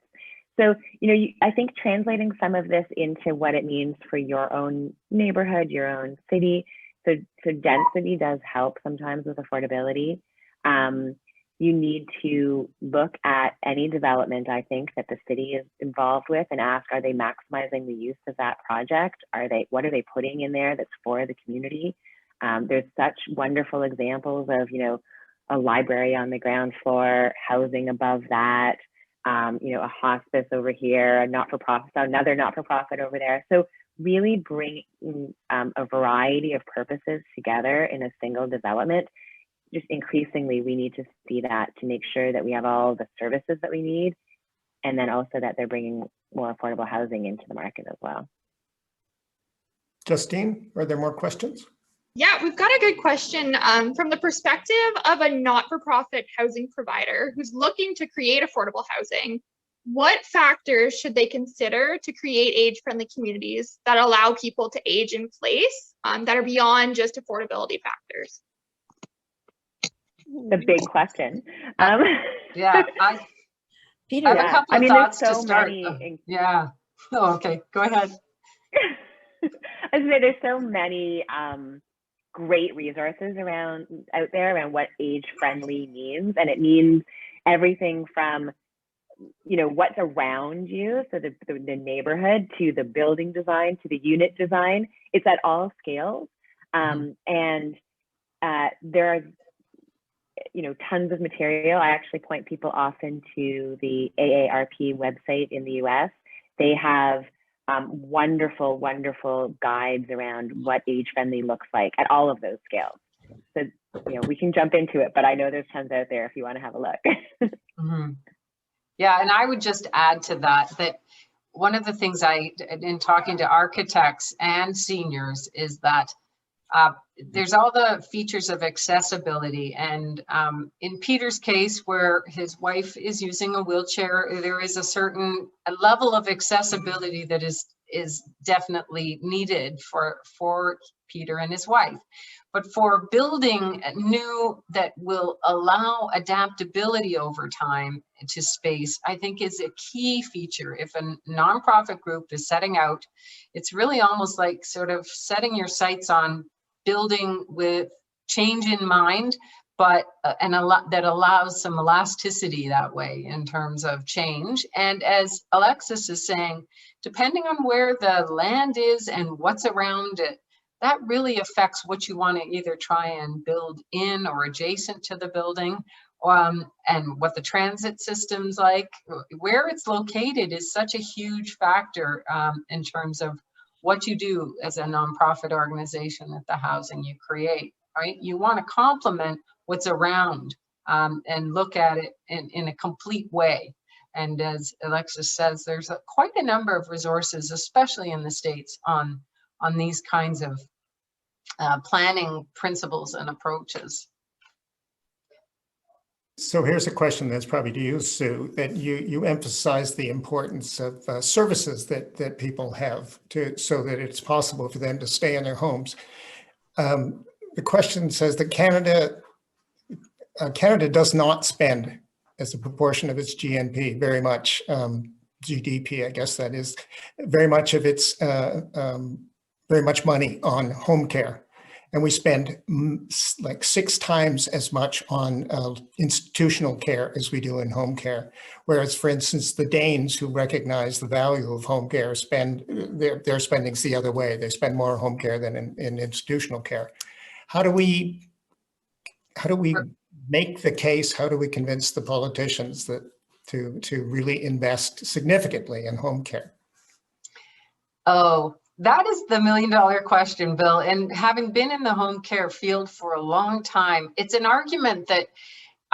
So, you know, I think translating some of this into what it means for your own neighborhood, your own city. So density does help sometimes with affordability. You need to look at any development, I think, that the city is involved with and ask, are they maximizing the use of that project? What are they putting in there that's for the community? There's such wonderful examples of, you know, a library on the ground floor, housing above that, you know, a hospice over here, another not-for-profit over there. So really bring a variety of purposes together in a single development. Just increasingly, we need to see that to make sure that we have all the services that we need, and then also that they're bringing more affordable housing into the market as well. Justine, are there more questions? Yeah, we've got a good question from the perspective of a not-for-profit housing provider who's looking to create affordable housing. What factors should they consider to create age-friendly communities that allow people to age in place that are beyond just affordability factors? The big question. Yeah, Peter, I have a couple of thoughts to start. Yeah. Oh, okay. Go ahead. I was gonna say there's so many great resources out there around what age-friendly means, and it means everything from, you know, what's around you, so the neighborhood, to the building design, to the unit design. It's at all scales, and there are, you know, tons of material. I actually point people often to the AARP website in the US. They have wonderful, wonderful guides around what age-friendly looks like at all of those scales. So, you know, we can jump into it, but I know there's tons out there if you want to have a look. Yeah, and I would just add to that one of the things in talking to architects and seniors is that there's all the features of accessibility, and in Peter's case, where his wife is using a wheelchair, there is a level of accessibility that is definitely needed for Peter and his wife. But for building new that will allow adaptability over time to space, I think is a key feature. If a nonprofit group is setting out, it's really almost like sort of setting your sights on building with change in mind, but that allows some elasticity that way in terms of change. And as Alexis is saying, depending on where the land is and what's around it, that really affects what you want to either try and build in or adjacent to the building, and what the transit system's like. Where it's located is such a huge factor in terms of what you do as a nonprofit organization with the housing you create, right? You want to complement what's around and look at it in a complete way. And as Alexis says, there's quite a number of resources, especially in the States, on these kinds of planning principles and approaches. So here's a question that's probably to you, Sue, that you emphasize the importance of services that people have so that it's possible for them to stay in their homes. The question says that Canada does not spend, as a proportion of its GNP, very much, GDP, I guess that is, very much of its, very much money on home care. And we spend like 6 times as much on institutional care as we do in home care. Whereas, for instance, the Danes, who recognize the value of home care, their spending's the other way. They spend more on home care than in institutional care. How do we make the case? How do we convince the politicians that to really invest significantly in home care? Oh, That is the million-dollar question, Bill. And having been in the home care field for a long time, it's an argument that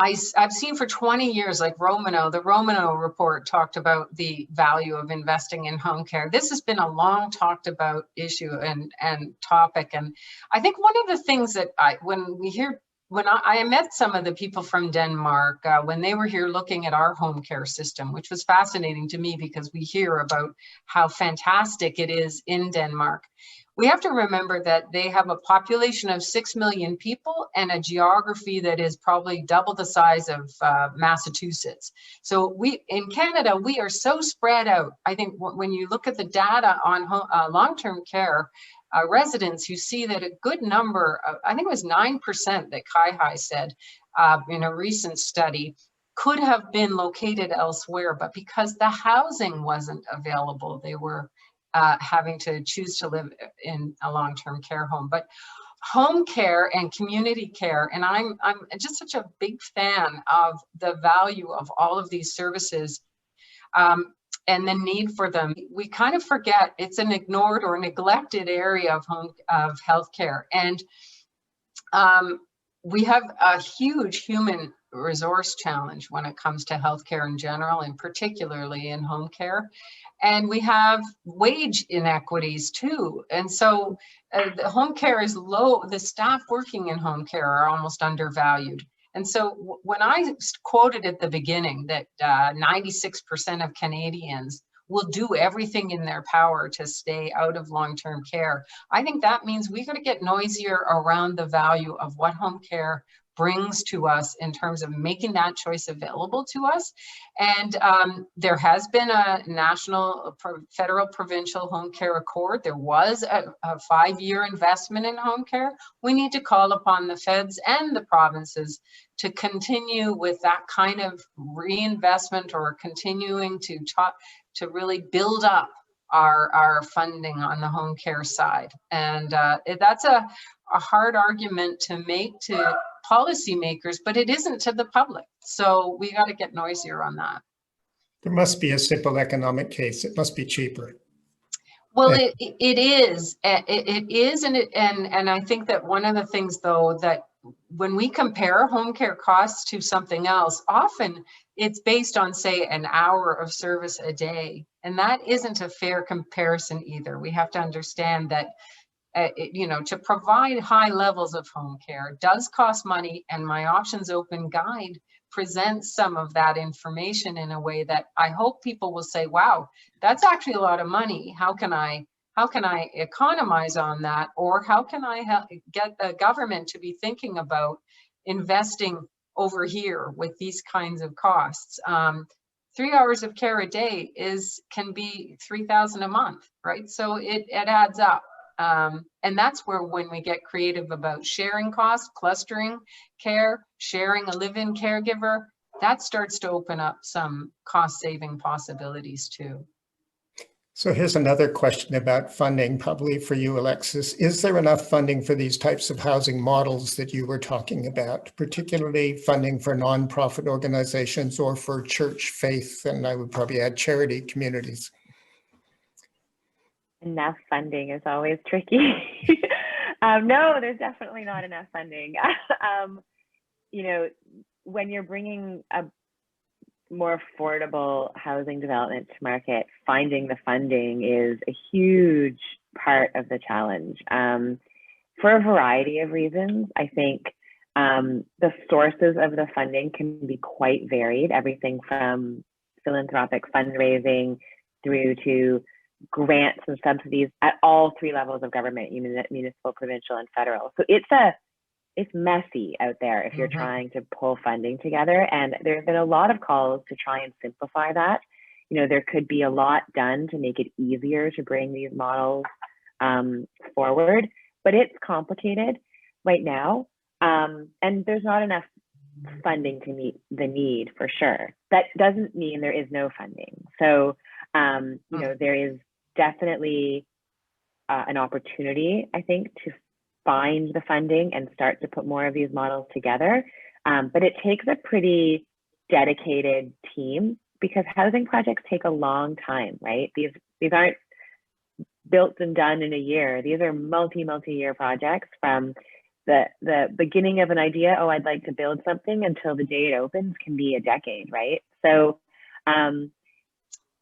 I've seen for 20 years, like the Romano report talked about the value of investing in home care. This has been a long talked about issue and topic. And I think one of the things that when I met some of the people from Denmark, when they were here looking at our home care system, which was fascinating to me because we hear about how fantastic it is in Denmark. We have to remember that they have a population of 6 million people and a geography that is probably double the size of Massachusetts. So in Canada, we are so spread out. I think when you look at the data on long-term care residents, you see that a good number, I think it was 9% that Kai said in a recent study, could have been located elsewhere, but because the housing wasn't available, they were having to choose to live in a long-term care home. But home care and community care, and I'm just such a big fan of the value of all of these services and the need for them. We kind of forget it's an ignored or neglected area of healthcare, and we have a huge human resource challenge when it comes to healthcare in general, and particularly in home care. And we have wage inequities too. And so the home care is low. The staff working in home care are almost undervalued. And so when I quoted at the beginning that 96% of Canadians will do everything in their power to stay out of long-term care, I think that means we got to get noisier around the value of what home care brings to us in terms of making that choice available to us. And there has been a national, federal, provincial home care accord. There was a 5-year investment in home care. We need to call upon the feds and the provinces to continue with that kind of reinvestment, or continuing to really build up our funding on the home care side. And that's a hard argument to make to policymakers, but it isn't to the public. So we got to get noisier on that. There must be a simple economic case. It must be cheaper. Well, it is. It is, and I think that one of the things, though, that when we compare home care costs to something else, often it's based on, say, an hour of service a day, and that isn't a fair comparison either. We have to understand that to provide high levels of home care does cost money, and my Options Open guide presents some of that information in a way that I hope people will say, wow, that's actually a lot of money. How can I economize on that? Or how can I get the government to be thinking about investing over here with these kinds of costs? 3 hours of care a day can be $3,000 a month, right? So it adds up. And that's where, when we get creative about sharing costs, clustering care, sharing a live-in caregiver, that starts to open up some cost-saving possibilities too. So here's another question about funding, probably for you, Alexis. Is there enough funding for these types of housing models that you were talking about, particularly funding for nonprofit organizations or for church, faith, and I would probably add charity communities? Enough funding is always tricky. No, there's definitely not enough funding. When you're bringing a more affordable housing development to market, finding the funding is a huge part of the challenge. For a variety of reasons, I think the sources of the funding can be quite varied, everything from philanthropic fundraising through to grants and subsidies at all 3 levels of government, municipal, provincial, and federal. So it's messy out there if you're trying to pull funding together. And there have been a lot of calls to try and simplify that. There could be a lot done to make it easier to bring these models forward, but it's complicated right now. And there's not enough funding to meet the need, for sure. That doesn't mean there is no funding. So, there is definitely an opportunity, I think, to find the funding and start to put more of these models together. But it takes a pretty dedicated team, because housing projects take a long time, right? These aren't built and done in a year. These are multi-year projects, from the beginning of an idea, oh, I'd like to build something, until the day it opens can be a decade, right? So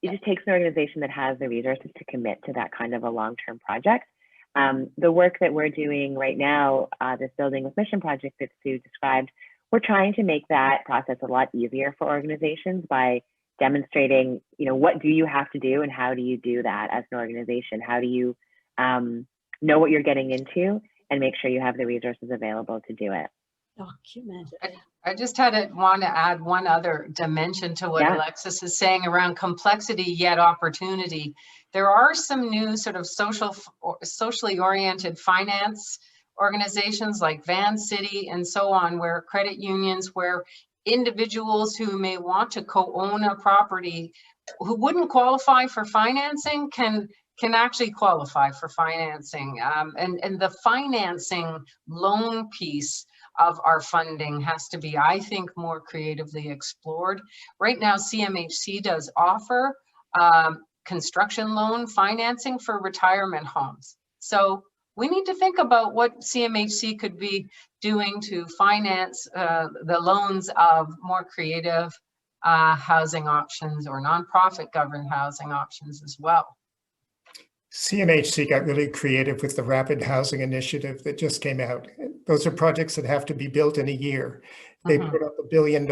it just takes an organization that has the resources to commit to that kind of a long-term project. The work that we're doing right now, this Building with Mission project that Sue described, we're trying to make that process a lot easier for organizations by demonstrating, what do you have to do and how do you do that as an organization? How do you know what you're getting into and make sure you have the resources available to do it? Document. I just want to add one other dimension to what Alexis is saying around complexity yet opportunity. There are some new sort of socially oriented finance organizations like Van City and so on, where credit unions, where individuals who may want to co-own a property who wouldn't qualify for financing can actually qualify for financing. And the financing loan piece of our funding has to be, I think, more creatively explored. Right now, CMHC does offer construction loan financing for retirement homes. So we need to think about what CMHC could be doing to finance the loans of more creative housing options or nonprofit governed housing options as well. CMHC got really creative with the Rapid Housing Initiative that just came out. Those are projects that have to be built in a year. They put up $1 billion.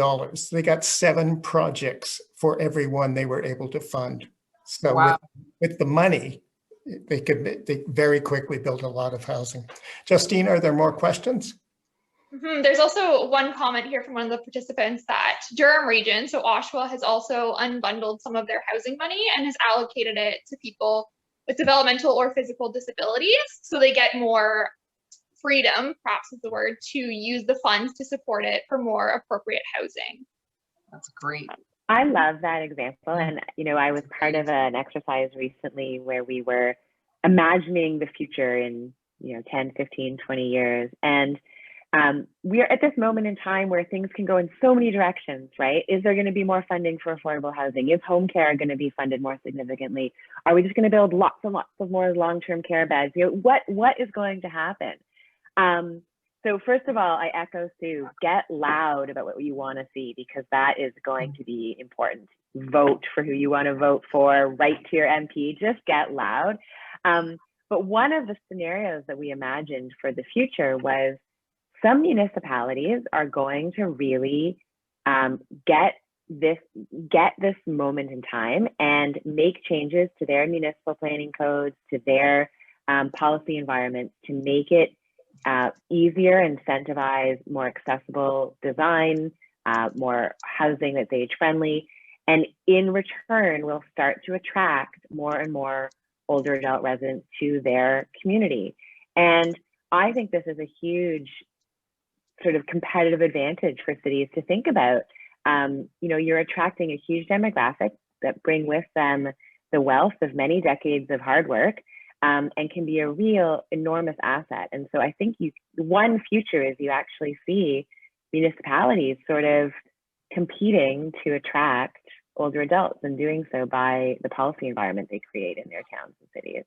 They got 7 projects for every one they were able to fund. So wow. with the money, they very quickly built a lot of housing. Justine, are there more questions? There's also one comment here from one of the participants that Durham region, so Oshawa, has also unbundled some of their housing money and has allocated it to people with developmental or physical disabilities, so they get more freedom, perhaps is the word, to use the funds to support it for more appropriate housing. That's great. I love that example. And, I was part of an exercise recently where we were imagining the future in, 10, 15, 20 years. And we are at this moment in time where things can go in so many directions, right? Is there going to be more funding for affordable housing? Is home care going to be funded more significantly? Are we just going to build lots and lots of more long-term care beds? What is going to happen? So first of all, I echo Sue, get loud about what you want to see, because that is going to be important. Vote for who you want to vote for, write to your MP, just get loud. But one of the scenarios that we imagined for the future was some municipalities are going to really get this moment in time and make changes to their municipal planning codes, to their policy environments, to make it easier, incentivize more accessible design, more housing that's age friendly. And in return, we'll start to attract more and more older adult residents to their community. And I think this is a huge sort of competitive advantage for cities to think about. You're attracting a huge demographic that bring with them the wealth of many decades of hard work, and can be a real enormous asset. And so I think one future is you actually see municipalities sort of competing to attract older adults, and doing so by the policy environment they create in their towns and cities.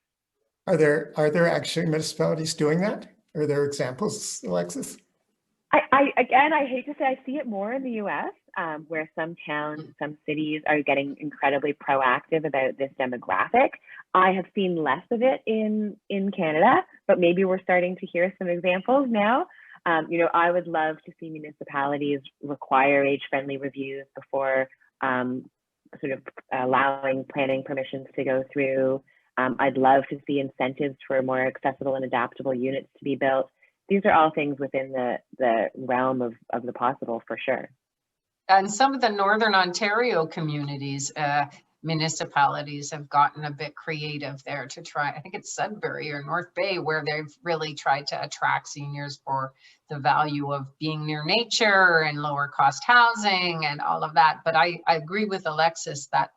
Are there actually municipalities doing that? Are there examples, Alexis? I hate to say, I see it more in the US, where some towns, some cities are getting incredibly proactive about this demographic. I have seen less of it in Canada, but maybe we're starting to hear some examples now. I would love to see municipalities require age-friendly reviews before sort of allowing planning permissions to go through. I'd love to see incentives for more accessible and adaptable units to be built. These are all things within the realm of the possible, for sure. And some of the Northern Ontario communities, municipalities have gotten a bit creative there to try, I think it's Sudbury or North Bay, where they've really tried to attract seniors for the value of being near nature and lower cost housing and all of that. But I agree with Alexis that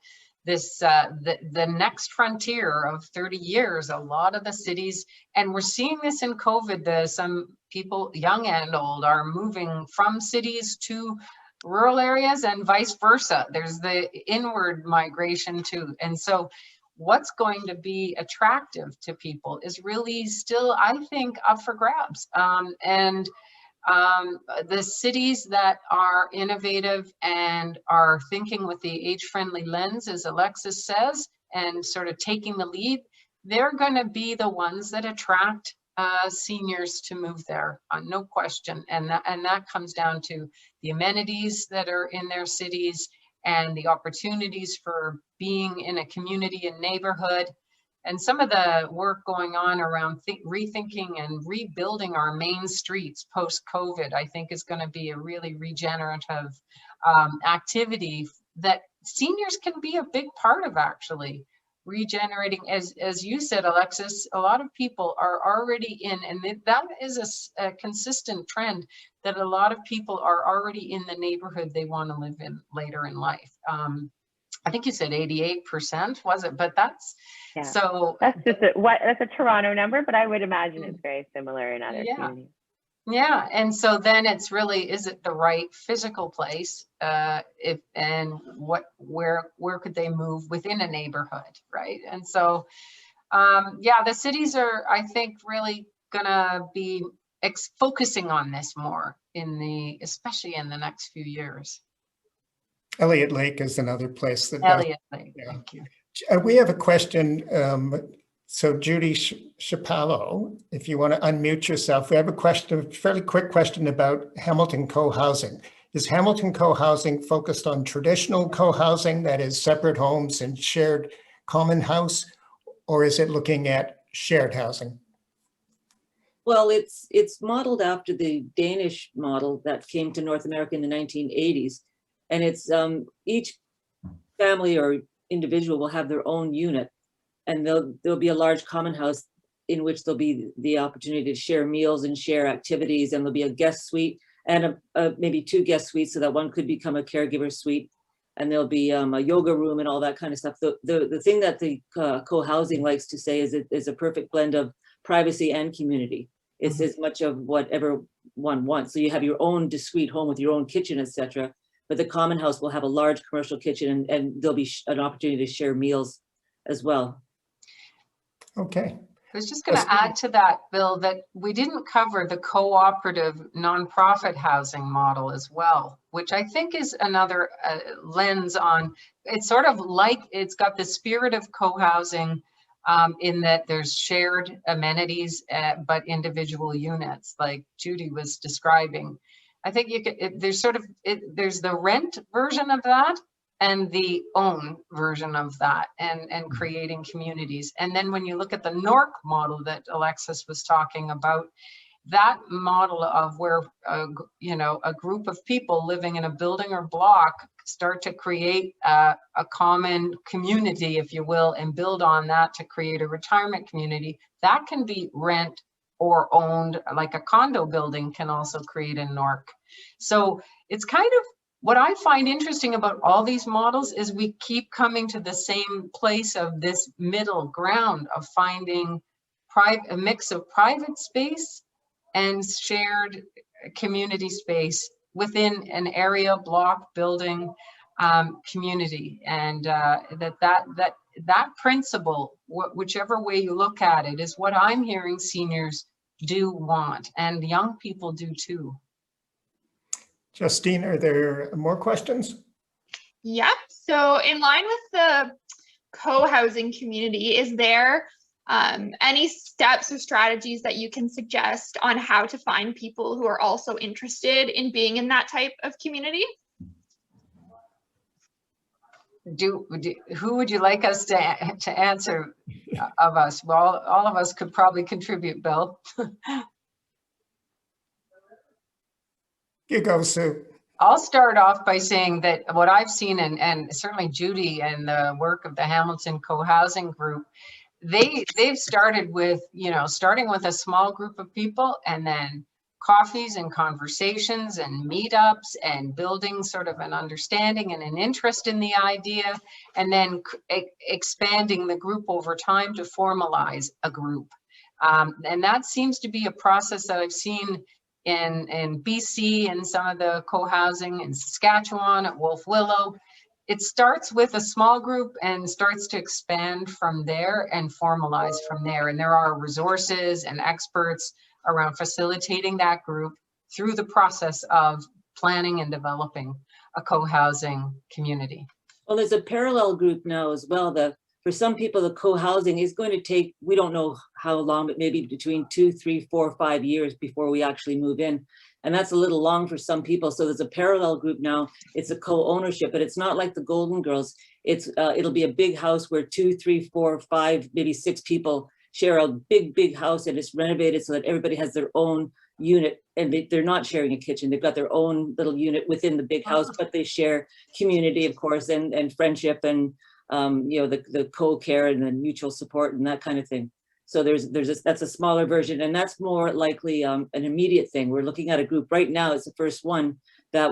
this the next frontier of 30 years, a lot of the cities, and we're seeing this in COVID, some people, young and old, are moving from cities to rural areas and vice versa. There's the inward migration too. And so what's going to be attractive to people is really still, I think, up for grabs. The cities that are innovative and are thinking with the age-friendly lens, as Alexis says, and sort of taking the lead, they're going to be the ones that attract seniors to move there, no question. And that comes down to the amenities that are in their cities and the opportunities for being in a community and neighborhood. And some of the work going on around rethinking and rebuilding our main streets post-COVID, I think is going to be a really regenerative activity that seniors can be a big part of, actually. Regenerating, as you said, Alexis, a lot of people are already in, and that is a consistent trend, that a lot of people are already in the neighborhood they want to live in later in life. I think you said 88%, was it? But that's, yeah. So that's just that's a Toronto number, but I would imagine it's very similar in other communities. Yeah, and so then it's really, is it the right physical place? Where could they move within a neighborhood, right? And so, yeah, the cities are, I think, really gonna be focusing on this more especially in the next few years. Elliott Lake is another place that Elliott Lake, yeah. Thank you. We have a question. So Judy Chapalo, if you want to unmute yourself, we have a question, a fairly quick question about Hamilton co-housing. Is Hamilton co-housing focused on traditional co-housing, that is separate homes and shared common house, or is it looking at shared housing? Well, it's modeled after the Danish model that came to North America in the 1980s. And it's each family or individual will have their own unit, and there'll be a large common house in which there'll be the opportunity to share meals and share activities, and there'll be a guest suite and maybe 2 guest suites, so that one could become a caregiver suite, and there'll be a yoga room and all that kind of stuff. The thing that the co-housing likes to say is it is a perfect blend of privacy and community. It's as much of whatever one wants. So you have your own discrete home with your own kitchen, etc. But the common house will have a large commercial kitchen, and there'll be an opportunity to share meals as well. Okay. I was just going to add to that, Bill, that we didn't cover the cooperative nonprofit housing model as well, which I think is another lens on, it's sort of like, it's got the spirit of co-housing in that there's shared amenities, but individual units, like Judy was describing. I think you could, there's the rent version of that and the own version of that, and creating communities. And then when you look at the NORC model that Alexis was talking about, that model of where, a group of people living in a building or block start to create a common community, if you will, and build on that to create a retirement community, that can be rent or owned, like a condo building can also create a NORC. So it's kind of, what I find interesting about all these models is we keep coming to the same place of this middle ground of finding a mix of private space and shared community space within an area, block, building, community. And that principle, whichever way you look at it, is what I'm hearing seniors do want, and young people do too. Justine, are there more questions? Yep. So in line with the co-housing community, is there any steps or strategies that you can suggest on how to find people who are also interested in being in that type of community? Who would you like us to answer of us? Well, all of us could probably contribute, Bill. You go, Sue. I'll start off by saying that what I've seen, and certainly Judy and the work of the Hamilton Co-Housing Group, they've started with, starting with a small group of people, and then coffees and conversations and meetups and building sort of an understanding and an interest in the idea, and then expanding the group over time to formalize a group. And that seems to be a process that I've seen in BC and some of the co-housing, in Saskatchewan at Wolf Willow. it starts with a small group and starts to expand from there and formalize from there. And there are resources and experts around facilitating that group through the process of planning and developing a co-housing community. Well, there's a parallel group now as well. For some people, the co-housing is going to take, we don't know how long, but maybe between 2, 3, 4, 5 years before we actually move in. And that's a little long for some people. So there's a parallel group now. It's a co-ownership, but it's not like the Golden Girls. It'll be a big house where 2, 3, 4, 5, maybe 6 people share a big house, and it's renovated so that everybody has their own unit, and they're not sharing a kitchen. They've got their own little unit within the big house, but they share community, of course, and friendship, and the co-care and the mutual support and that kind of thing. So that's a smaller version, and that's more likely an immediate thing. We're looking at a group right now. It's the first one that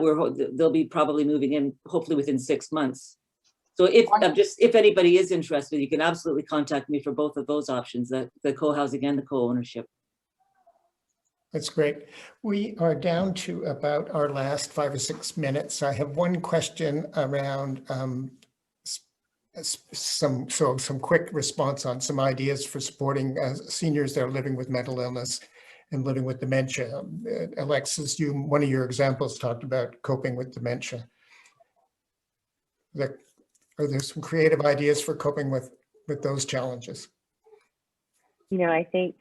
they'll be probably moving in hopefully within 6 months. So if anybody is interested, you can absolutely contact me for both of those options, the co-housing and the co-ownership. That's great. We are down to about our last 5 or 6 minutes. I have one question around some quick response on some ideas for supporting seniors that are living with mental illness and living with dementia. Alexis, one of your examples talked about coping with dementia. Are there some creative ideas for coping with those challenges? I think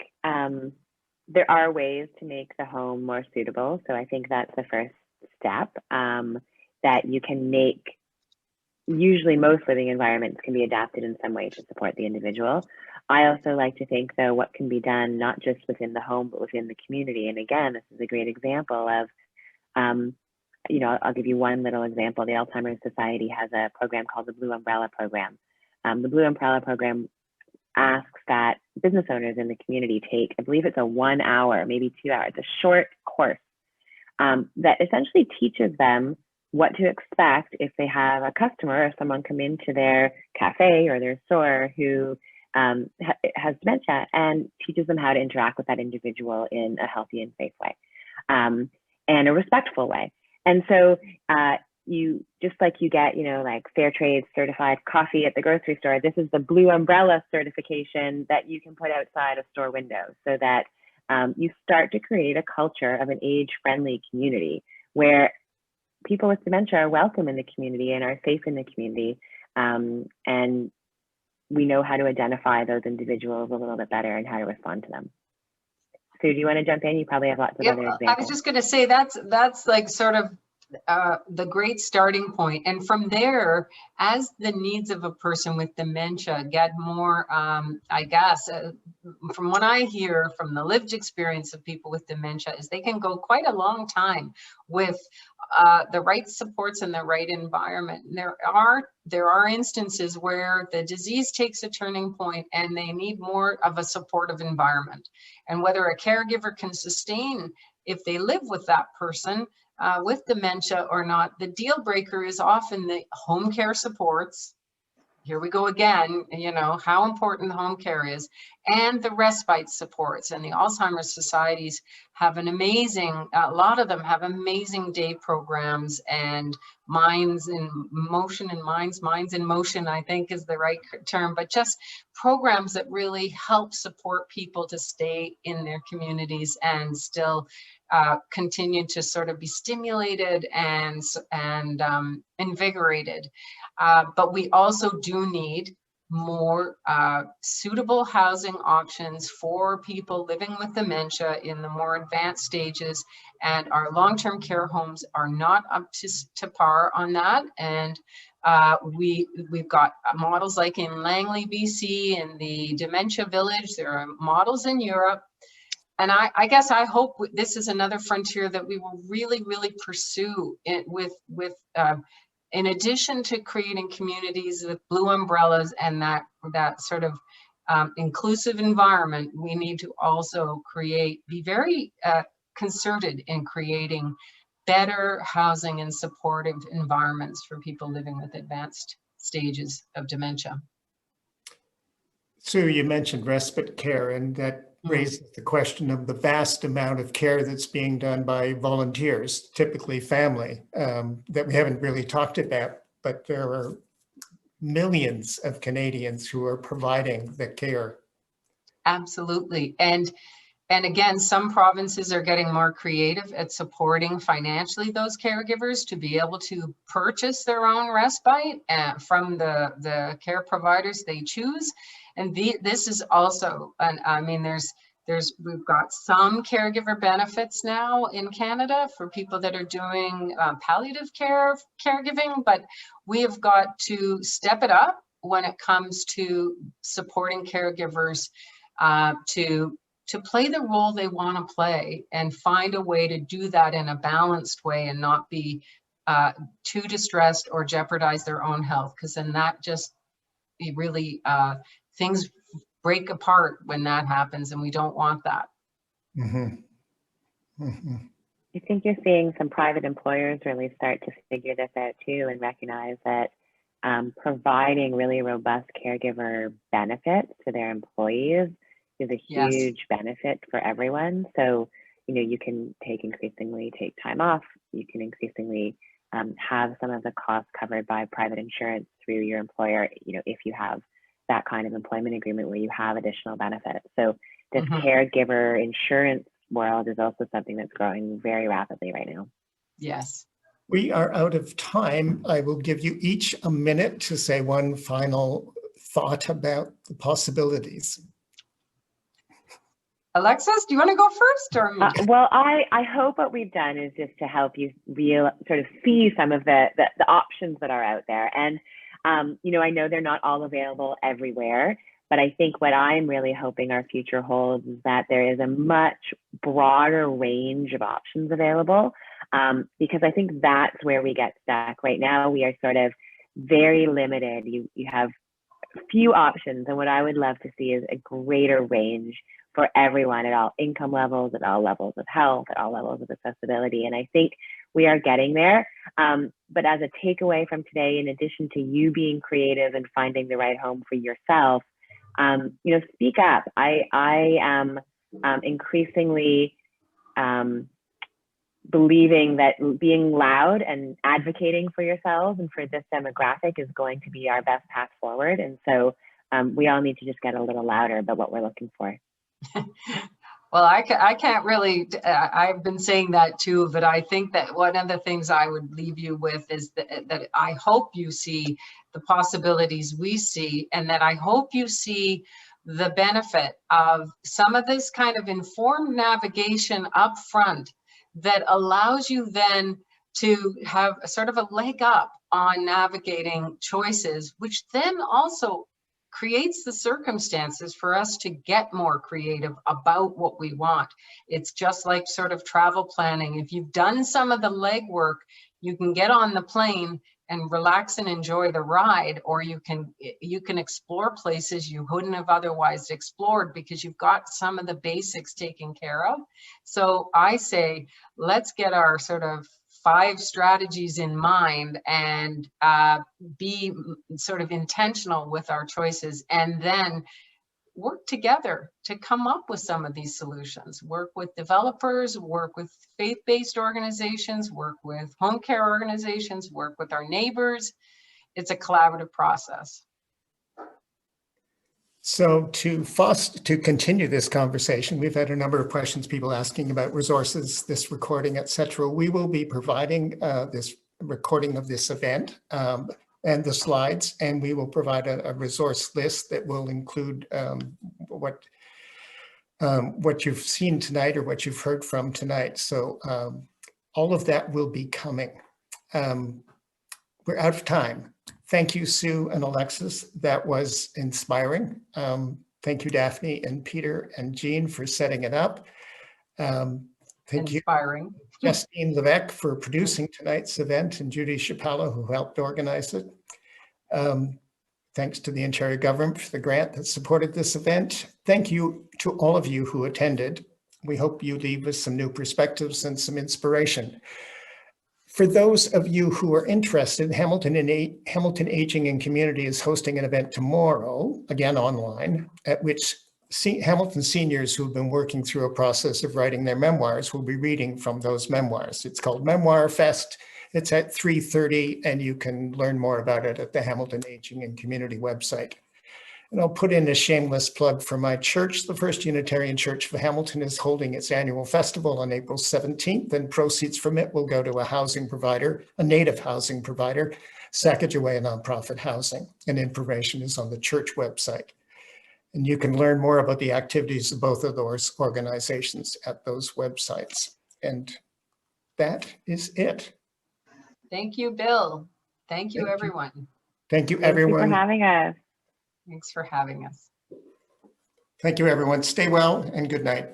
there are ways to make the home more suitable. So I think that's the first step, that you can make. Usually most living environments can be adapted in some way to support the individual. I also like to think, though, what can be done not just within the home, but within the community. And again, this is a great example of, I'll give you one little example. The Alzheimer's Society has a program called the Blue Umbrella Program. The Blue Umbrella Program asks that business owners in the community take, I believe it's a 1 hour, maybe 2 hours, a short course that essentially teaches them what to expect if they have a customer or someone come into their cafe or their store who has dementia, and teaches them how to interact with that individual in a healthy and safe way, and a respectful way. And so you, just like you get, like fair trade certified coffee at the grocery store, this is the Blue Umbrella certification that you can put outside a store window, so that you start to create a culture of an age-friendly community where people with dementia are welcome in the community and are safe in the community. And we know how to identify those individuals a little bit better and how to respond to them. So do you want to jump in? You probably have lots of other examples. I was just going to say that's like sort of the great starting point. And from there, as the needs of a person with dementia get more, from what I hear from the lived experience of people with dementia, is they can go quite a long time with the right supports and the right environment. And there are instances where the disease takes a turning point and they need more of a supportive environment. And whether a caregiver can sustain if they live with that person with dementia or not, the deal breaker is often the home care supports. Here we go again, how important home care is, and the respite supports. And the Alzheimer's societies have a lot of them have amazing day programs, and minds in motion, minds in motion, I think is the right term, but just programs that really help support people to stay in their communities and still continue to sort of be stimulated and invigorated. But we also do need more suitable housing options for people living with dementia in the more advanced stages. And our long-term care homes are not up to par on that. And we've got models like in Langley, BC, in the Dementia Village. There are models in Europe. And I guess I hope this is another frontier that we will really, really pursue it with in addition to creating communities with blue umbrellas and that sort of inclusive environment. We need to also be very concerted in creating better housing and supportive environments for people living with advanced stages of dementia. Sue, you mentioned respite care, and that raises the question of the vast amount of care that's being done by volunteers, typically family, that we haven't really talked about but there are millions of Canadians who are providing the care. Absolutely. And again, some provinces are getting more creative at supporting financially those caregivers to be able to purchase their own respite from the care providers they choose. And this is also, I mean, we've got some caregiver benefits now in Canada for people that are doing palliative caregiving, but we have got to step it up when it comes to supporting caregivers to play the role they want to play and find a way to do that in a balanced way and not be too distressed or jeopardize their own health, because then that just really things break apart when that happens, and we don't want that. Mm-hmm. Mm-hmm. I think you're seeing some private employers really start to figure this out too and recognize that providing really robust caregiver benefits to their employees is a huge benefit for everyone. So, you know, you can increasingly take time off. You can increasingly have some of the costs covered by private insurance through your employer, you know, if you have that kind of employment agreement where you have additional benefits. So this caregiver insurance world is also something that's growing very rapidly right now. Yes. We are out of time. I will give you each a minute to say one final thought about the possibilities. Alexis, do you want to go first, or me? Well, I hope what we've done is just to help you sort of see some of the options that are out there. And, you know, I know they're not all available everywhere, but I think what I'm really hoping our future holds is that there is a much broader range of options available, because I think that's where we get stuck. Right now, we are sort of very limited. You have few options, and what I would love to see is a greater range for everyone at all income levels, at all levels of health, at all levels of accessibility. And I think we are getting there. But as a takeaway from today, in addition to you being creative and finding the right home for yourself, you know, speak up. I am increasingly believing that being loud and advocating for yourselves and for this demographic is going to be our best path forward. And so we all need to just get a little louder about what we're looking for. Well, I can't really, I've been saying that too, but I think that one of the things I would leave you with is that I hope you see the possibilities we see, and that I hope you see the benefit of some of this kind of informed navigation up front that allows you then to have a sort of a leg up on navigating choices, which then also creates the circumstances for us to get more creative about what we want. It's just like sort of travel planning. If you've done some of the legwork, you can get on the plane and relax and enjoy the ride, or you can explore places you wouldn't have otherwise explored because you've got some of the basics taken care of. So I say, let's get our sort of 5 strategies in mind and be sort of intentional with our choices, and then work together to come up with some of these solutions. Work with developers, work with faith-based organizations, work with home care organizations, work with our neighbors. It's a collaborative process. So to continue this conversation, we've had a number of questions, people asking about resources, this recording, etc. We will be providing this recording of this event and the slides, and we will provide a resource list that will include what you've seen tonight or what you've heard from tonight. So all of that will be coming. We're out of time. Thank you, Sue and Alexis. That was inspiring. Thank you, Daphne and Peter and Jean, for setting it up. Thank you, Justine Levesque, for producing tonight's event, and Judy Chapello, who helped organize it. Thanks to the Ontario government for the grant that supported this event. Thank you to all of you who attended. We hope you leave with some new perspectives and some inspiration. For those of you who are interested, Hamilton Aging and Community is hosting an event tomorrow, again online, at which Hamilton seniors who have been working through a process of writing their memoirs will be reading from those memoirs. It's called Memoir Fest. It's at 3:30, and you can learn more about it at the Hamilton Aging and Community website. And I'll put in a shameless plug for my church. The First Unitarian Church of Hamilton is holding its annual festival on April 17th, and proceeds from it will go to a housing provider, a native housing provider, Sacagawea Nonprofit Housing, and information is on the church website. And you can learn more about the activities of both of those organizations at those websites. And that is it. Thank you, Bill. Thank you, Thank you. everyone. Thank you, Thank you everyone. for having us. Thanks for having us. Thank you, everyone. Stay well and good night.